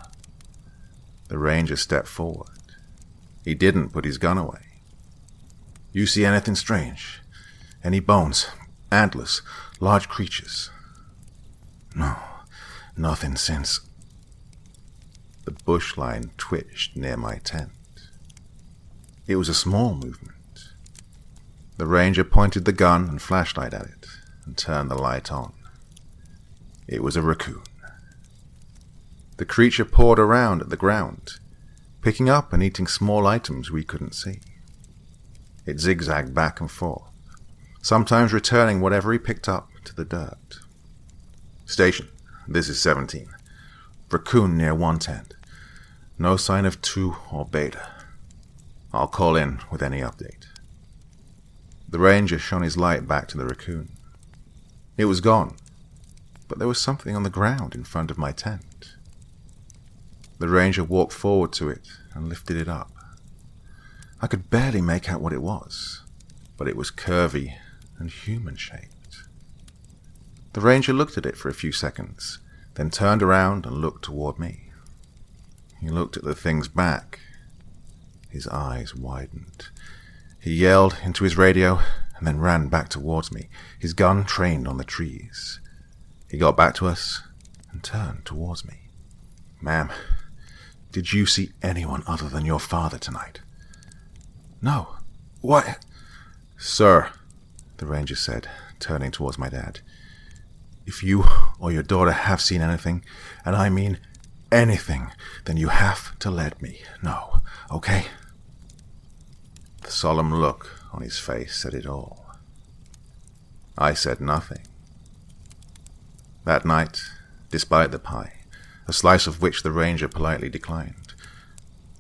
The ranger stepped forward. He didn't put his gun away. "You see anything strange? Any bones, antlers, large creatures?" "No, nothing since." The bush line twitched near my tent. It was a small movement. The ranger pointed the gun and flashlight at it and turned the light on. It was a raccoon. The creature pawed around at the ground, picking up and eating small items we couldn't see. It zigzagged back and forth, sometimes returning whatever he picked up to the dirt. "Station, this is 17. Raccoon near 1 tent. No sign of 2 or Beta. I'll call in with any update." The ranger shone his light back to the raccoon. It was gone, but there was something on the ground in front of my tent. The ranger walked forward to it and lifted it up. I could barely make out what it was, but it was curvy and human-shaped. The ranger looked at it for a few seconds, then turned around and looked toward me. He looked at the thing's back. His eyes widened. He yelled into his radio and then ran back towards me, his gun trained on the trees. He got back to us and turned towards me. "Ma'am, did you see anyone other than your father tonight?" "No. What?" "Sir," the ranger said, turning towards my dad, "if you or your daughter have seen anything, and I mean anything, then you have to let me know, okay?" The solemn look on his face said it all. I said nothing. That night, despite the pie, a slice of which the ranger politely declined,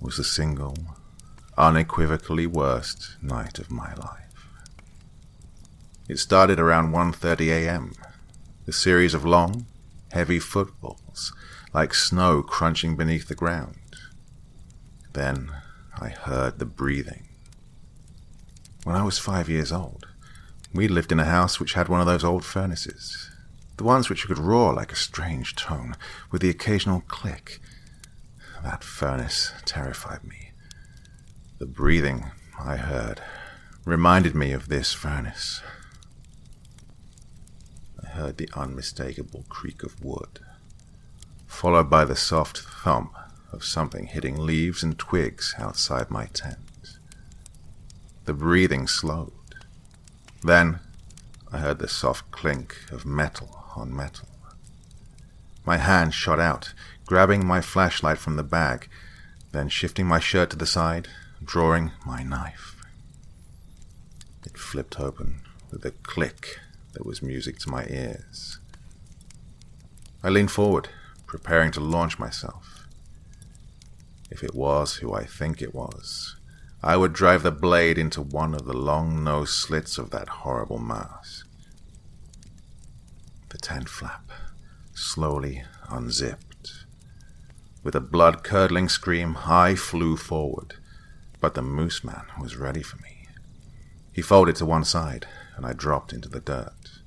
was the single, unequivocally worst night of my life. It started around 1:30 a.m., a series of long, heavy footfalls, like snow crunching beneath the ground. Then I heard the breathing. When I was 5 years old, we lived in a house which had one of those old furnaces, the ones which could roar like a strange tone, with the occasional click. That furnace terrified me. The breathing I heard reminded me of this furnace. I heard the unmistakable creak of wood, followed by the soft thump of something hitting leaves and twigs outside my tent. The breathing slowed. Then I heard the soft clink of metal on metal. My hand shot out, grabbing my flashlight from the bag, then shifting my shirt to the side, drawing my knife. It flipped open with a click that was music to my ears. I leaned forward, preparing to launch myself. If it was who I think it was, I would drive the blade into one of the long nose slits of that horrible mask. The tent flap slowly unzipped. With a blood-curdling scream, I flew forward, but the moose man was ready for me. He folded to one side, and I dropped into the dirt.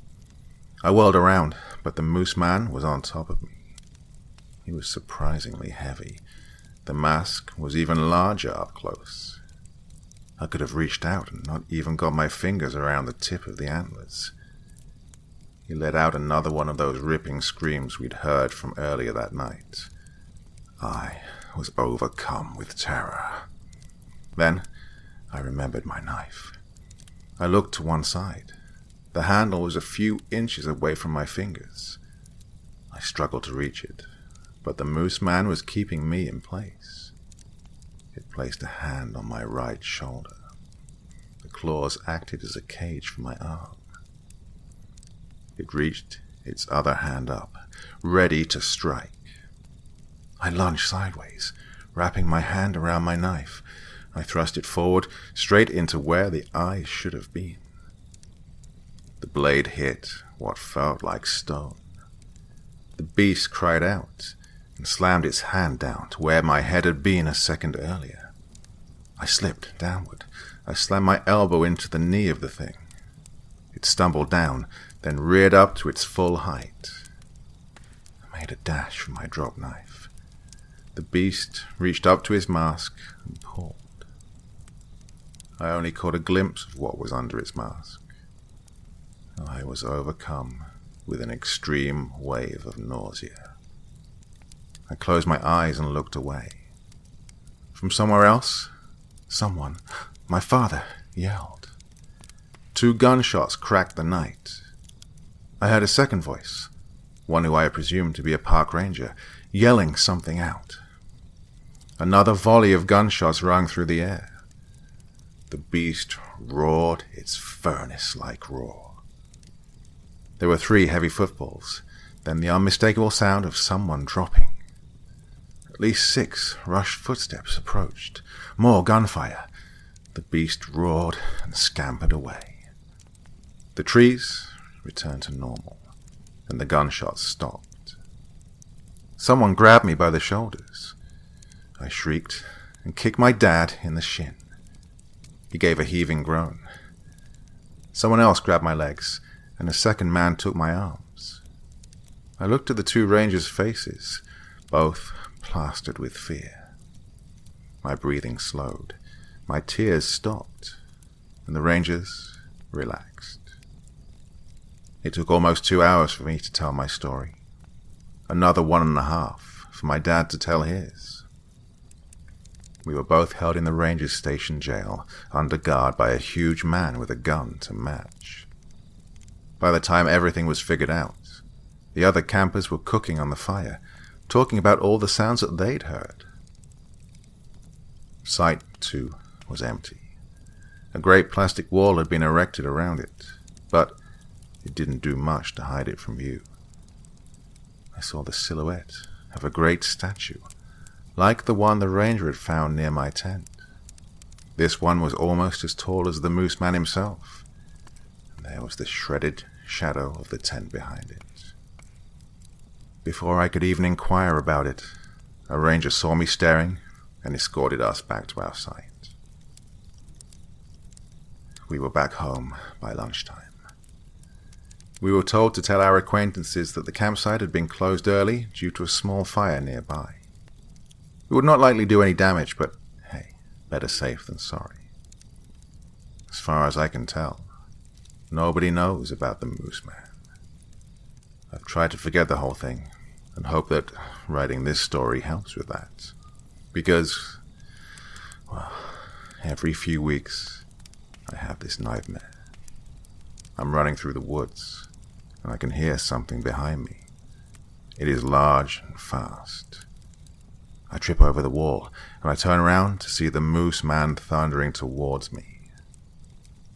I whirled around, but the moose man was on top of me. He was surprisingly heavy. The mask was even larger up close. I could have reached out and not even got my fingers around the tip of the antlers. He let out another one of those ripping screams we'd heard from earlier that night. I was overcome with terror. Then I remembered my knife. I looked to one side. The handle was a few inches away from my fingers. I struggled to reach it, but the moose man was keeping me in place. It placed a hand on my right shoulder. The claws acted as a cage for my arm. It reached its other hand up, ready to strike. I lunged sideways, wrapping my hand around my knife. I thrust it forward, straight into where the eyes should have been. The blade hit what felt like stone. The beast cried out and slammed its hand down to where my head had been a second earlier. I slipped downward. I slammed my elbow into the knee of the thing. It stumbled down, then reared up to its full height. I made a dash for my drop knife. The beast reached up to his mask and pulled. I only caught a glimpse of what was under its mask. I was overcome with an extreme wave of nausea. I closed my eyes and looked away. From somewhere else, someone, my father, yelled. 2 gunshots cracked the night. I heard a second voice, one who I presumed to be a park ranger, yelling something out. Another volley of gunshots rang through the air. The beast roared its furnace-like roar. There were 3 heavy footfalls, then the unmistakable sound of someone dropping. At least 6 rushed footsteps approached. More gunfire. The beast roared and scampered away. The trees returned to normal, and the gunshots stopped. Someone grabbed me by the shoulders. I shrieked and kicked my dad in the shin. He gave a heaving groan. Someone else grabbed my legs, and a second man took my arms. I looked at the 2 rangers' faces, both plastered with fear. My breathing slowed, my tears stopped, and the rangers relaxed. It took almost 2 hours for me to tell my story. Another 1.5 for my dad to tell his. We were both held in the Rangers Station jail, under guard by a huge man with a gun to match. By the time everything was figured out, the other campers were cooking on the fire, talking about all the sounds that they'd heard. Site 2 was empty. A great plastic wall had been erected around it, but it didn't do much to hide it from view. I saw the silhouette of a great statue, like the one the ranger had found near my tent. This one was almost as tall as the moose man himself, and there was the shredded shadow of the tent behind it. Before I could even inquire about it, a ranger saw me staring and escorted us back to our site. We were back home by lunchtime. We were told to tell our acquaintances that the campsite had been closed early due to a small fire nearby. We would not likely do any damage, but hey, better safe than sorry. As far as I can tell, nobody knows about the Moose Man. I've tried to forget the whole thing, and hope that writing this story helps with that. Because, well, every few weeks, I have this nightmare. I'm running through the woods, and I can hear something behind me. It is large and fast. I trip over the wall, and I turn around to see the Moose Man thundering towards me.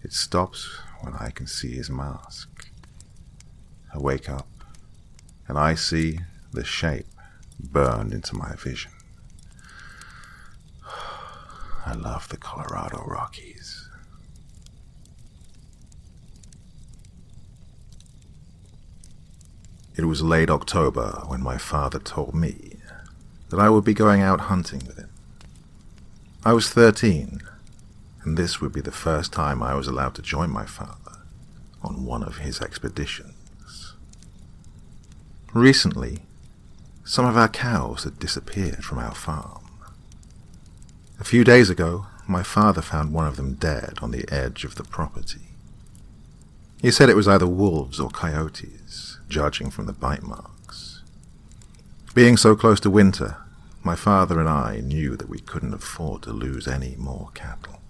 It stops when I can see his mask. I wake up, and I see the shape burned into my vision. I love the Colorado Rockies. It was late October when my father told me that I would be going out hunting with him. I was 13, and this would be the first time I was allowed to join my father on one of his expeditions. Recently, some of our cows had disappeared from our farm. A few days ago, my father found one of them dead on the edge of the property. He said it was either wolves or coyotes, judging from the bite marks. Being so close to winter, my father and I knew that we couldn't afford to lose any more cattle.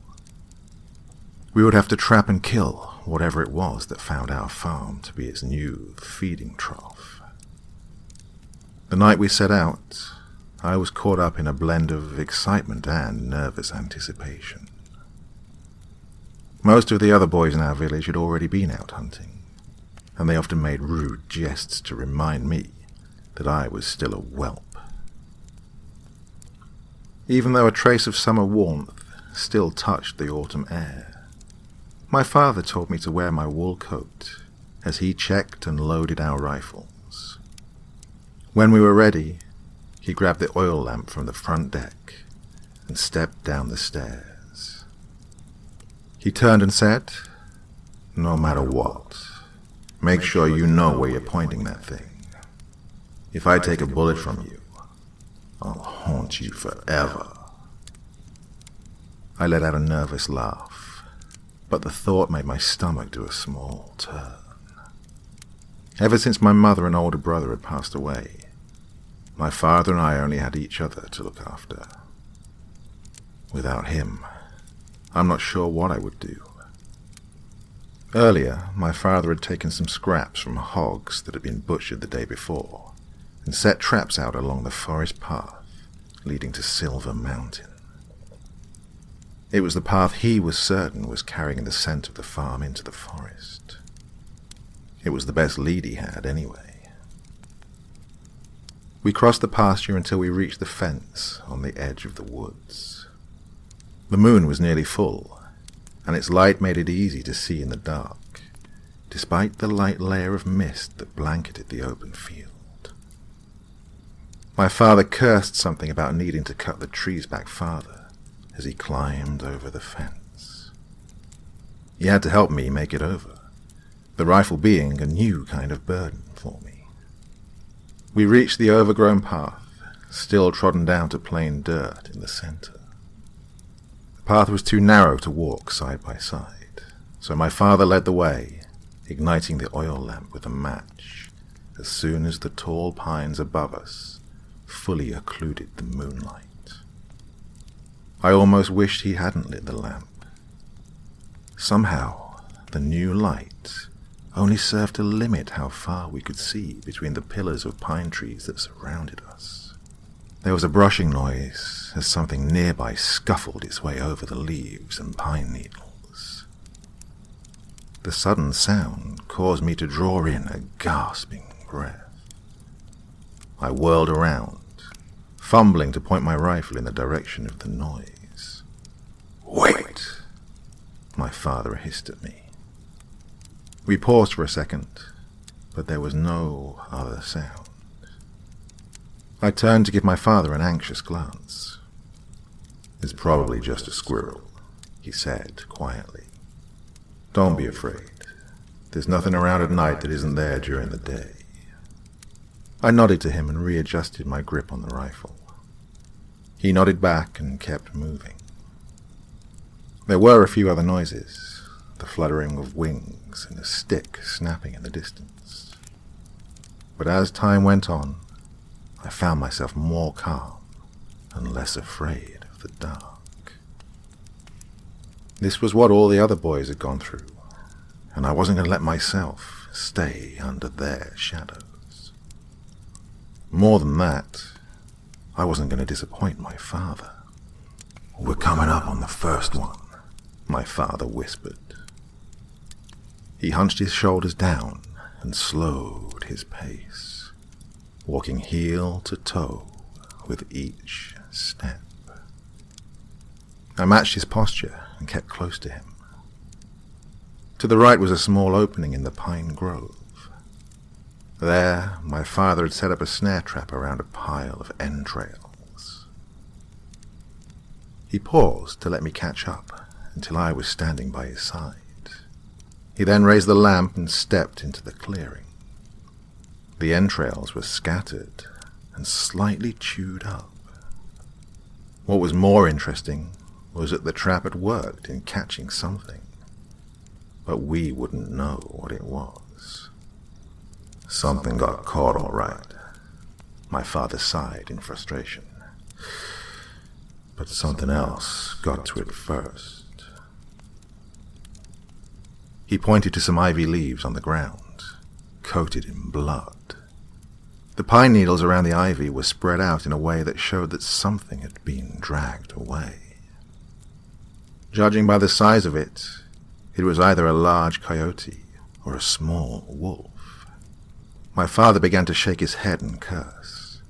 We would have to trap and kill whatever it was that found our farm to be its new feeding trough. The night we set out, I was caught up in a blend of excitement and nervous anticipation. Most of the other boys in our village had already been out hunting, and they often made rude jests to remind me that I was still a whelp. Even though a trace of summer warmth still touched the autumn air, my father told me to wear my wool coat as he checked and loaded our rifles. When we were ready, he grabbed the oil lamp from the front deck and stepped down the stairs. He turned and said, "No matter what, make sure you know where you're pointing that thing. If I take a bullet from you, I'll haunt you forever." I let out a nervous laugh, but the thought made my stomach do a small turn. Ever since my mother and older brother had passed away, my father and I only had each other to look after. Without him, I'm not sure what I would do. Earlier, my father had taken some scraps from hogs that had been butchered the day before and set traps out along the forest path leading to Silver Mountain. It was the path he was certain was carrying the scent of the farm into the forest. It was the best lead he had, anyway. We crossed the pasture until we reached the fence on the edge of the woods. The moon was nearly full, and its light made it easy to see in the dark, despite the light layer of mist that blanketed the open field. My father cursed something about needing to cut the trees back farther as he climbed over the fence. He had to help me make it over, the rifle being a new kind of burden for me. We reached the overgrown path, still trodden down to plain dirt in the center. The path was too narrow to walk side by side, so my father led the way, igniting the oil lamp with a match as soon as the tall pines above us fully occluded the moonlight. I almost wished he hadn't lit the lamp. Somehow, the new light only served to limit how far we could see between the pillars of pine trees that surrounded us. There was a brushing noise as something nearby scuffled its way over the leaves and pine needles. The sudden sound caused me to draw in a gasping breath. I whirled around, fumbling to point my rifle in the direction of the noise. "Wait!" my father hissed at me. We paused for a second, but there was no other sound. I turned to give my father an anxious glance. "It's probably just a squirrel," he said quietly. "Don't be afraid. There's nothing around at night that isn't there during the day." I nodded to him and readjusted my grip on the rifle. He nodded back and kept moving. There were a few other noises, the fluttering of wings and a stick snapping in the distance. But as time went on, I found myself more calm and less afraid of the dark. This was what all the other boys had gone through, and I wasn't going to let myself stay under their shadows. More than that, I wasn't going to disappoint my father. "We're coming up on the first one," my father whispered. He hunched his shoulders down and slowed his pace, walking heel to toe with each step. I matched his posture and kept close to him. To the right was a small opening in the pine grove. There, my father had set up a snare trap around a pile of entrails. He paused to let me catch up until I was standing by his side. He then raised the lamp and stepped into the clearing. The entrails were scattered and slightly chewed up. What was more interesting was that the trap had worked in catching something, but we wouldn't know what it was. "Something got caught all right," my father sighed in frustration. "But something else got to it first." He pointed to some ivy leaves on the ground, coated in blood. The pine needles around the ivy were spread out in a way that showed that something had been dragged away. Judging by the size of it, it was either a large coyote or a small wolf. My father began to shake his head and curse,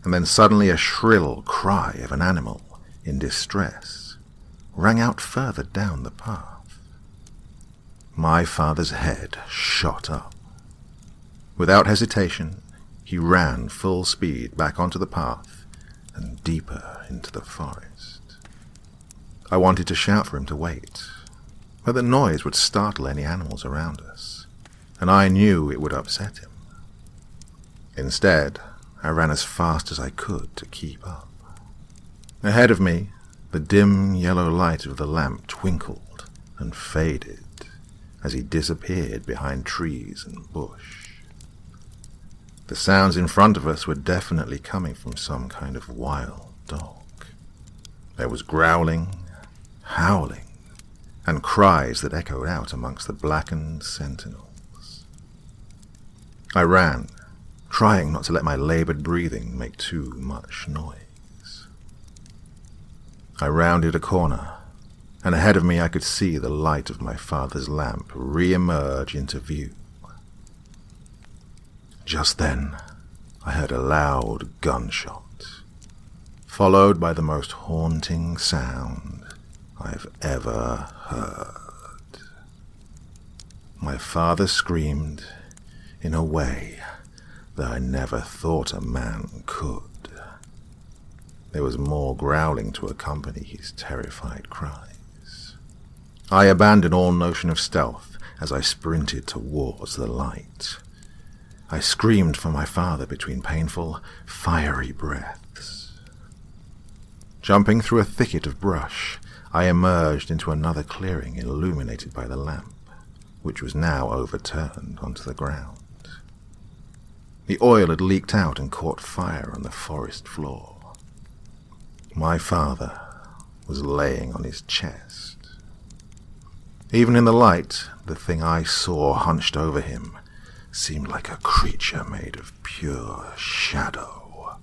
and then suddenly a shrill cry of an animal in distress rang out further down the path. My father's head shot up. Without hesitation, he ran full speed back onto the path and deeper into the forest. I wanted to shout for him to wait, but the noise would startle any animals around us, and I knew it would upset him. Instead, I ran as fast as I could to keep up. Ahead of me, the dim yellow light of the lamp twinkled and faded as he disappeared behind trees and bush. The sounds in front of us were definitely coming from some kind of wild dog. There was growling, howling, and cries that echoed out amongst the blackened sentinels. I ran, trying not to let my labored breathing make too much noise. I rounded a corner, and ahead of me I could see the light of my father's lamp re-emerge into view. Just then, I heard a loud gunshot, followed by the most haunting sound I've ever heard. My father screamed in a way that I never thought a man could. There was more growling to accompany his terrified cries. I abandoned all notion of stealth as I sprinted towards the light. I screamed for my father between painful, fiery breaths. Jumping through a thicket of brush, I emerged into another clearing illuminated by the lamp, which was now overturned onto the ground. The oil had leaked out and caught fire on the forest floor. My father was laying on his chest. Even in the light, the thing I saw hunched over him seemed like a creature made of pure shadow.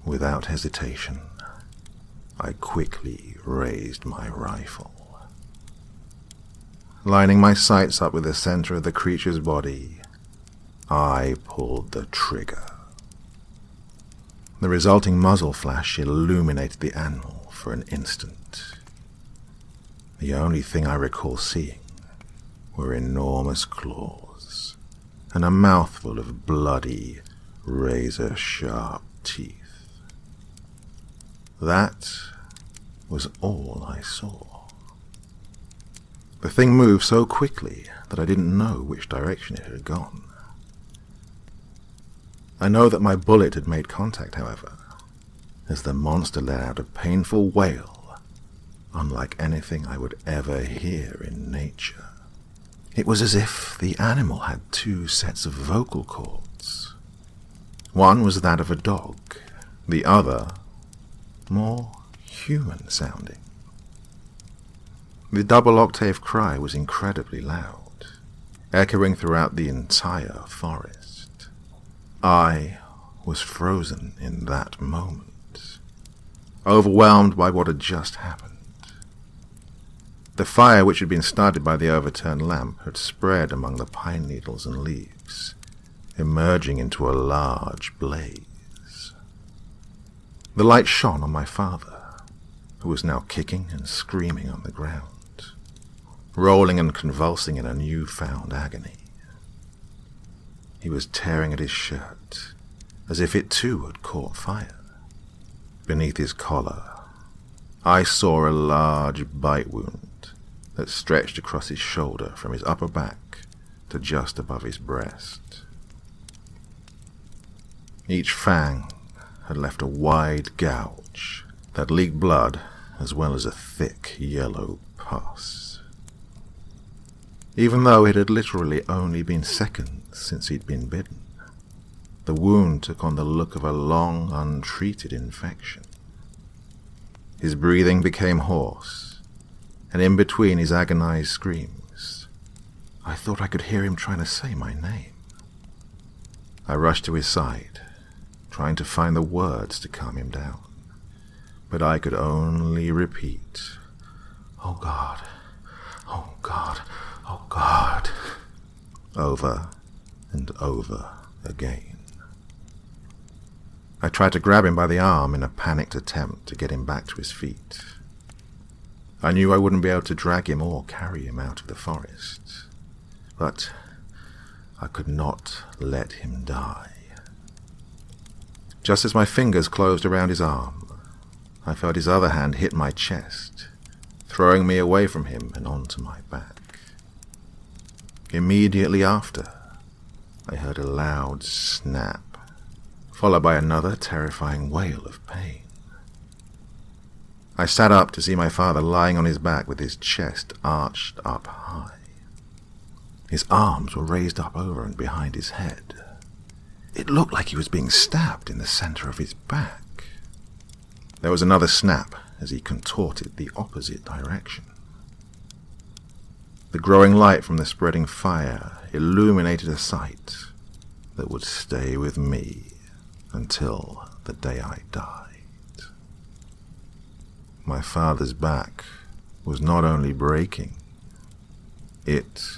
Without hesitation, I quickly raised my rifle. Lining my sights up with the center of the creature's body, I pulled the trigger. The resulting muzzle flash illuminated the animal for an instant. The only thing I recall seeing were enormous claws and a mouthful of bloody, razor-sharp teeth. That was all I saw. The thing moved so quickly that I didn't know which direction it had gone. I know that my bullet had made contact, however, as the monster let out a painful wail, unlike anything I would ever hear in nature. It was as if the animal had two sets of vocal cords. One was that of a dog, the other more human-sounding. The double-octave cry was incredibly loud, echoing throughout the entire forest. I was frozen in that moment, overwhelmed by what had just happened. The fire which had been started by the overturned lamp had spread among the pine needles and leaves, emerging into a large blaze. The light shone on my father, who was now kicking and screaming on the ground, rolling and convulsing in a newfound agony. He was tearing at his shirt, as if it too had caught fire. Beneath his collar, I saw a large bite wound that stretched across his shoulder from his upper back to just above his breast. Each fang had left a wide gouge that leaked blood as well as a thick yellow pus. Even though it had literally only been seconds since he'd been bitten, the wound took on the look of a long, untreated infection. His breathing became hoarse, and in between his agonized screams, I thought I could hear him trying to say my name. I rushed to his side, trying to find the words to calm him down, but I could only repeat, "Oh God, oh God, oh God," over and over again. I tried to grab him by the arm in a panicked attempt to get him back to his feet. I knew I wouldn't be able to drag him or carry him out of the forest, but I could not let him die. Just as my fingers closed around his arm, I felt his other hand hit my chest, throwing me away from him and onto my back. Immediately after, I heard a loud snap, followed by another terrifying wail of pain. I sat up to see my father lying on his back with his chest arched up high. His arms were raised up over and behind his head. It looked like he was being stabbed in the center of his back. There was another snap as he contorted the opposite direction. The growing light from the spreading fire illuminated a sight that would stay with me until the day I died. My father's back was not only breaking, it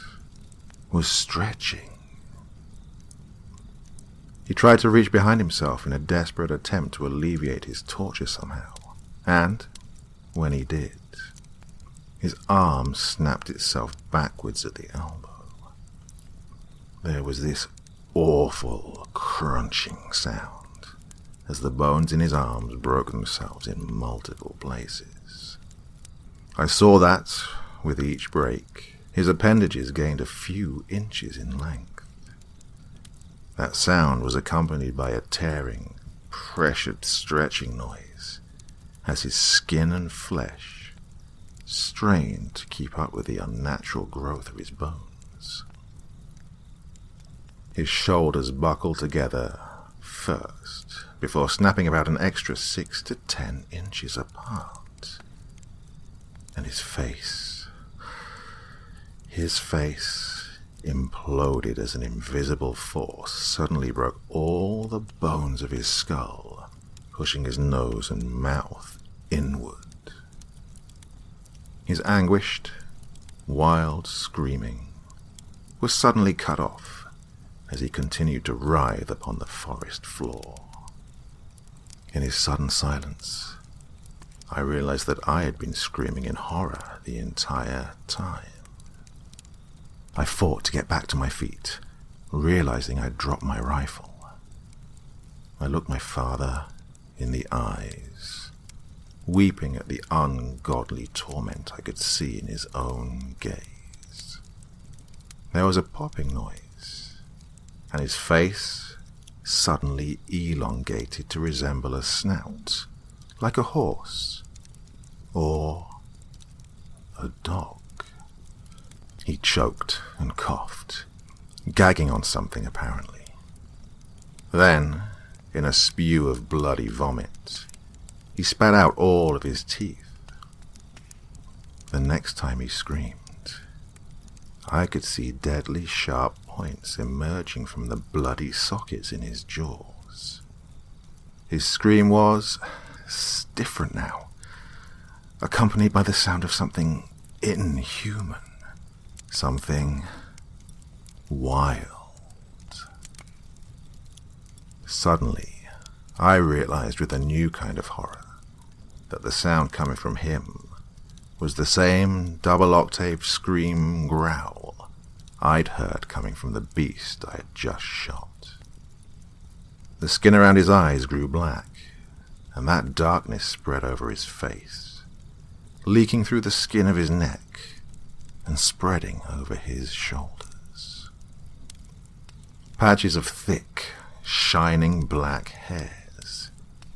was stretching. He tried to reach behind himself in a desperate attempt to alleviate his torture somehow, and when he did, his arm snapped itself backwards at the elbow. There was this awful crunching sound as the bones in his arms broke themselves in multiple places. I saw that, with each break, his appendages gained a few inches in length. That sound was accompanied by a tearing, pressured stretching noise, as his skin and flesh strained to keep up with the unnatural growth of his bones. His shoulders buckled together first, before snapping about an extra 6 to 10 inches apart. And his face imploded as an invisible force suddenly broke all the bones of his skull, pushing his nose and mouth inward. His anguished, wild screaming was suddenly cut off as he continued to writhe upon the forest floor. In his sudden silence, I realized that I had been screaming in horror the entire time. I fought to get back to my feet, realizing I'd dropped my rifle. I looked my father in the eyes weeping at the ungodly torment I could see in his own gaze. There was a popping noise, and his face suddenly elongated to resemble a snout, like a horse or a dog. He choked and coughed, gagging on something apparently. Then, in a spew of bloody vomit, he spat out all of his teeth. The next time he screamed, I could see deadly sharp points emerging from the bloody sockets in his jaws. His scream was different now, accompanied by the sound of something inhuman, something wild. Suddenly, I realized with a new kind of horror that the sound coming from him was the same double-octave scream growl I'd heard coming from the beast I had just shot. The skin around his eyes grew black, and that darkness spread over his face, leaking through the skin of his neck and spreading over his shoulders. Patches of thick, shining black hairs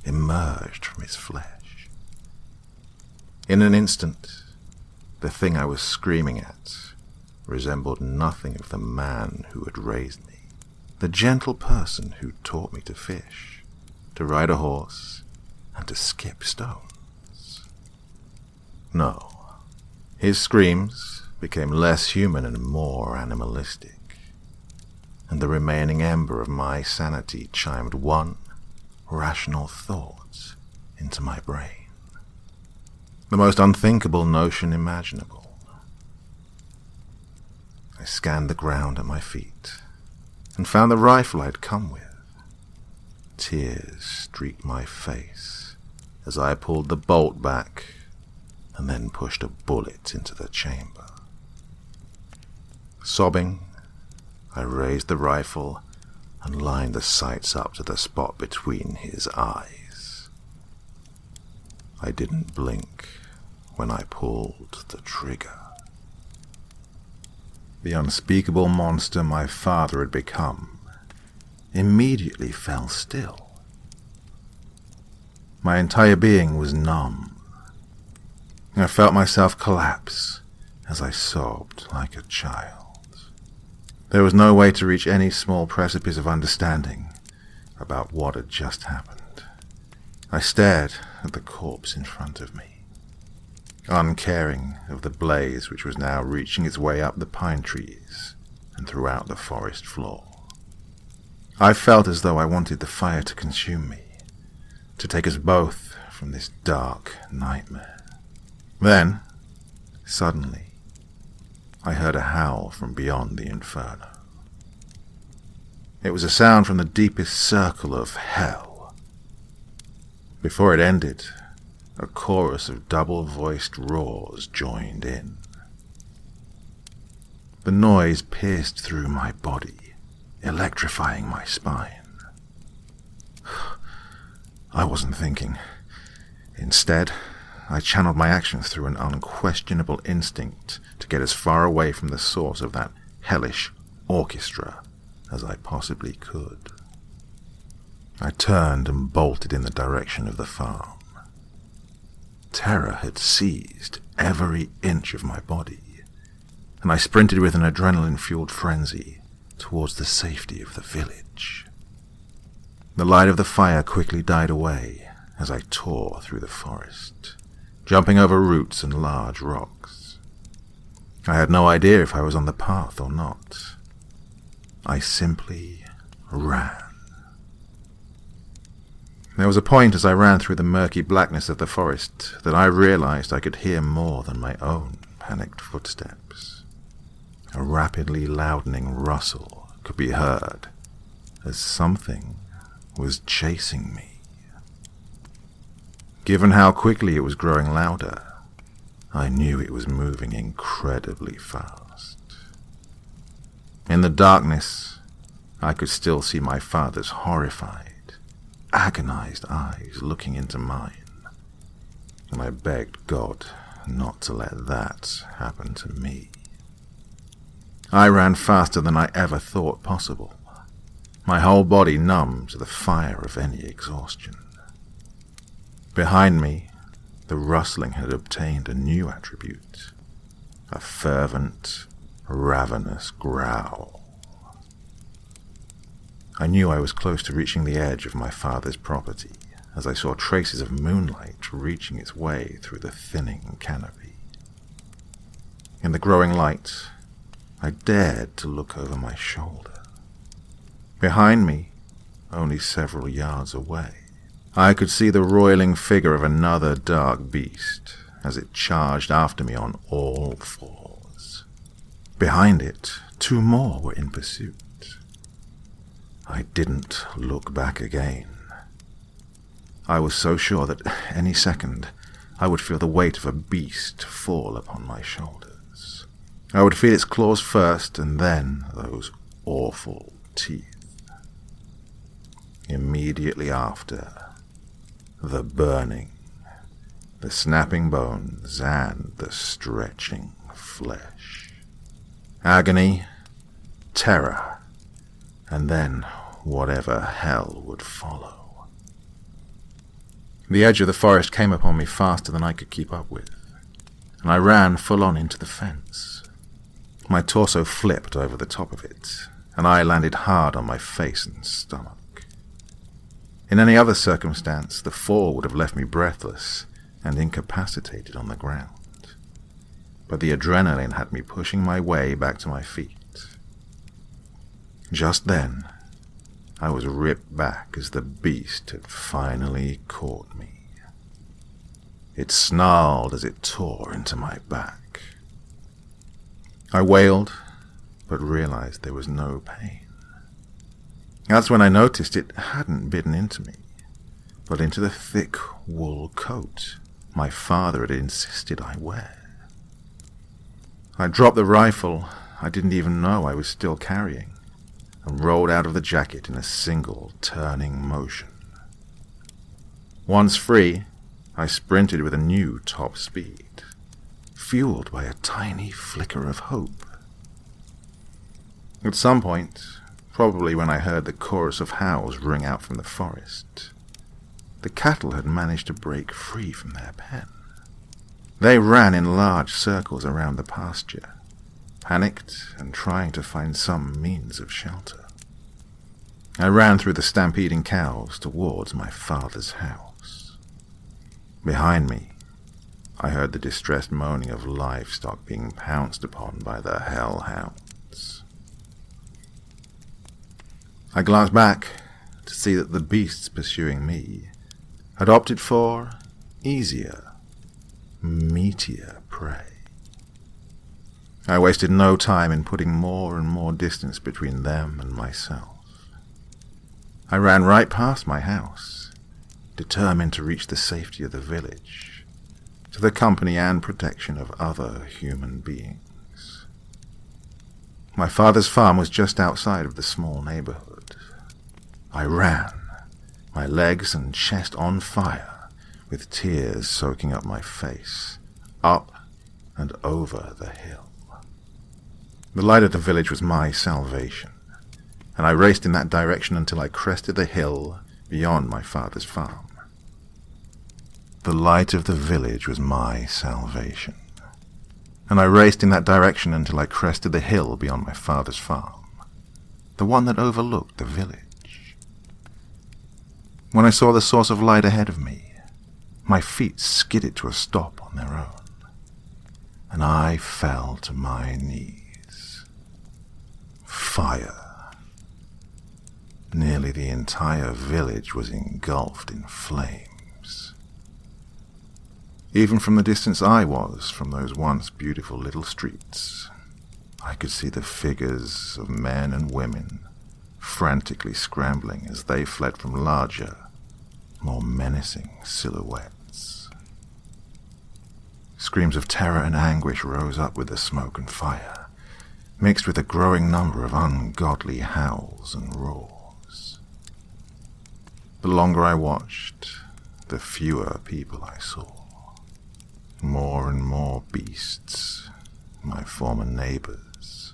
emerged from his flesh. In an instant, the thing I was screaming at resembled nothing of the man who had raised me, the gentle person who taught me to fish, to ride a horse, and to skip stones. No, his screams became less human and more animalistic, and the remaining ember of my sanity chimed one rational thought into my brain. The most unthinkable notion imaginable. I scanned the ground at my feet and found the rifle I'd come with. Tears streaked my face as I pulled the bolt back and then pushed a bullet into the chamber. Sobbing, I raised the rifle and lined the sights up to the spot between his eyes. I didn't blink when I pulled the trigger. The unspeakable monster my father had become immediately fell still. My entire being was numb. I felt myself collapse as I sobbed like a child. There was no way to reach any small precipice of understanding about what had just happened. I stared at the corpse in front of me, uncaring of the blaze which was now reaching its way up the pine trees and throughout the forest floor. I felt as though I wanted the fire to consume me, to take us both from this dark nightmare. Then, suddenly, I heard a howl from beyond the inferno. It was a sound from the deepest circle of hell. Before it ended, a chorus of double-voiced roars joined in. The noise pierced through my body, electrifying my spine. I wasn't thinking. Instead, I channeled my actions through an unquestionable instinct to get as far away from the source of that hellish orchestra as I possibly could. I turned and bolted in the direction of the farm. Terror had seized every inch of my body, and I sprinted with an adrenaline-fueled frenzy towards the safety of the village. The light of the fire quickly died away as I tore through the forest, jumping over roots and large rocks. I had no idea if I was on the path or not. I simply ran. There was a point as I ran through the murky blackness of the forest that I realized I could hear more than my own panicked footsteps. A rapidly loudening rustle could be heard as something was chasing me. Given how quickly it was growing louder, I knew it was moving incredibly fast. In the darkness, I could still see my father's horrified, agonized eyes looking into mine. and I begged God not to let that happen to me. I ran faster than I ever thought possible, my whole body numb to the fire of any exhaustion. Behind me, the rustling had obtained a new attribute, a fervent, ravenous growl. I knew I was close to reaching the edge of my father's property as I saw traces of moonlight reaching its way through the thinning canopy. In the growing light, I dared to look over my shoulder. Behind me, only several yards away, I could see the roiling figure of another dark beast as it charged after me on all fours. Behind it, 2 more were in pursuit. I didn't look back again. I was so sure that any second I would feel the weight of a beast fall upon my shoulders. I would feel its claws first, and then those awful teeth. Immediately after, the burning, the snapping bones, and the stretching flesh. Agony, terror, and then whatever hell would follow. The edge of the forest came upon me faster than I could keep up with, and I ran full on into the fence. My torso flipped over the top of it, and I landed hard on my face and stomach. In any other circumstance, the fall would have left me breathless and incapacitated on the ground. But the adrenaline had me pushing my way back to my feet. Just then, I was ripped back as the beast had finally caught me. It snarled as it tore into my back. I wailed, but realized there was no pain. That's when I noticed it hadn't bitten into me, but into the thick wool coat my father had insisted I wear. I dropped the rifle I didn't even know I was still carrying, and rolled out of the jacket in a single turning motion. Once free, I sprinted with a new top speed, fueled by a tiny flicker of hope. At some point, probably when I heard the chorus of howls ring out from the forest, the cattle had managed to break free from their pen. They ran in large circles around the pasture, panicked and trying to find some means of shelter. I ran through the stampeding cows towards my father's house. Behind me, I heard the distressed moaning of livestock being pounced upon by the Hellhounds. I glanced back to see that the beasts pursuing me had opted for easier, meatier prey. I wasted no time in putting more and more distance between them and myself. I ran right past my house, determined to reach the safety of the village, to the company and protection of other human beings. My father's farm was just outside of the small neighborhood. I ran, my legs and chest on fire, with tears soaking up my face, up and over the hill. The light of the village was my salvation, and I raced in that direction until I crested the hill beyond my father's farm. The light of the village was my salvation, and I raced in that direction until I crested the hill beyond my father's farm, the one that overlooked the village. When I saw the source of light ahead of me, my feet skidded to a stop on their own, and I fell to my knees. Fire. Nearly the entire village was engulfed in flames. Even from the distance I was from those once beautiful little streets, I could see the figures of men and women frantically scrambling as they fled from larger, more menacing silhouettes. Screams of terror and anguish rose up with the smoke and fire, mixed with a growing number of ungodly howls and roars. The longer I watched, the fewer people I saw. more and more beasts, my former neighbors,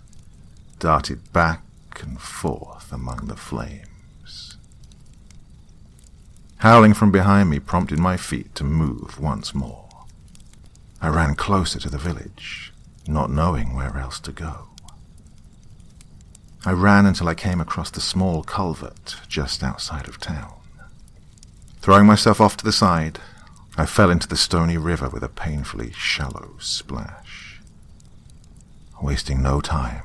darted back and forth among the flames. Howling from behind me prompted my feet to move once more. I ran closer to the village, not knowing where else to go. I ran until I came across the small culvert just outside of town. Throwing myself off to the side, I fell into the stony river with a painfully shallow splash. Wasting no time,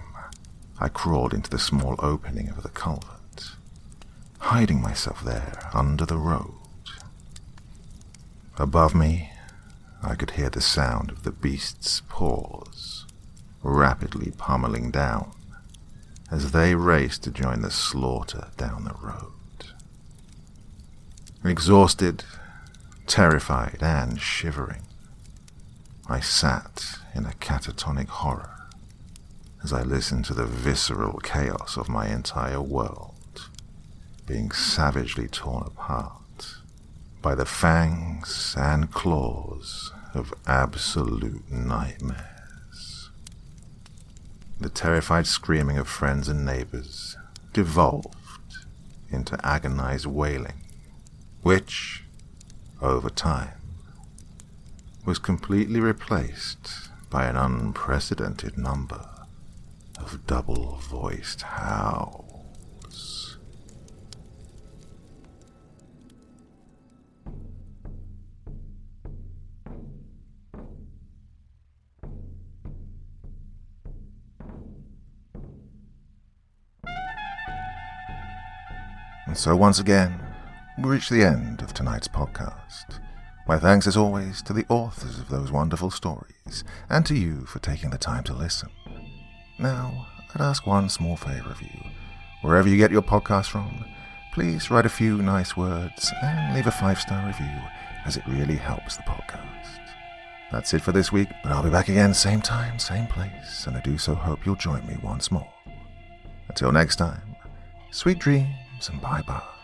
I crawled into the small opening of the culvert, hiding myself there under the road. Above me, I could hear the sound of the beast's paws rapidly pummeling down as they raced to join the slaughter down the road. Exhausted, terrified, and shivering, I sat in a catatonic horror as I listened to the visceral chaos of my entire world being savagely torn apart by the fangs and claws of absolute nightmares. The terrified screaming of friends and neighbors devolved into agonized wailing, which, over time, was completely replaced by an unprecedented number of double-voiced howls. And so once again, we reach the end of tonight's podcast. My thanks as always to the authors of those wonderful stories, and to you for taking the time to listen. Now, I'd ask one small favor of you. Wherever you get your podcast from, please write a few nice words and leave a 5-star review, as it really helps the podcast. That's it for this week, but I'll be back again same time, same place, and I do so hope you'll join me once more. Until next time, sweet dreams and bye-bye.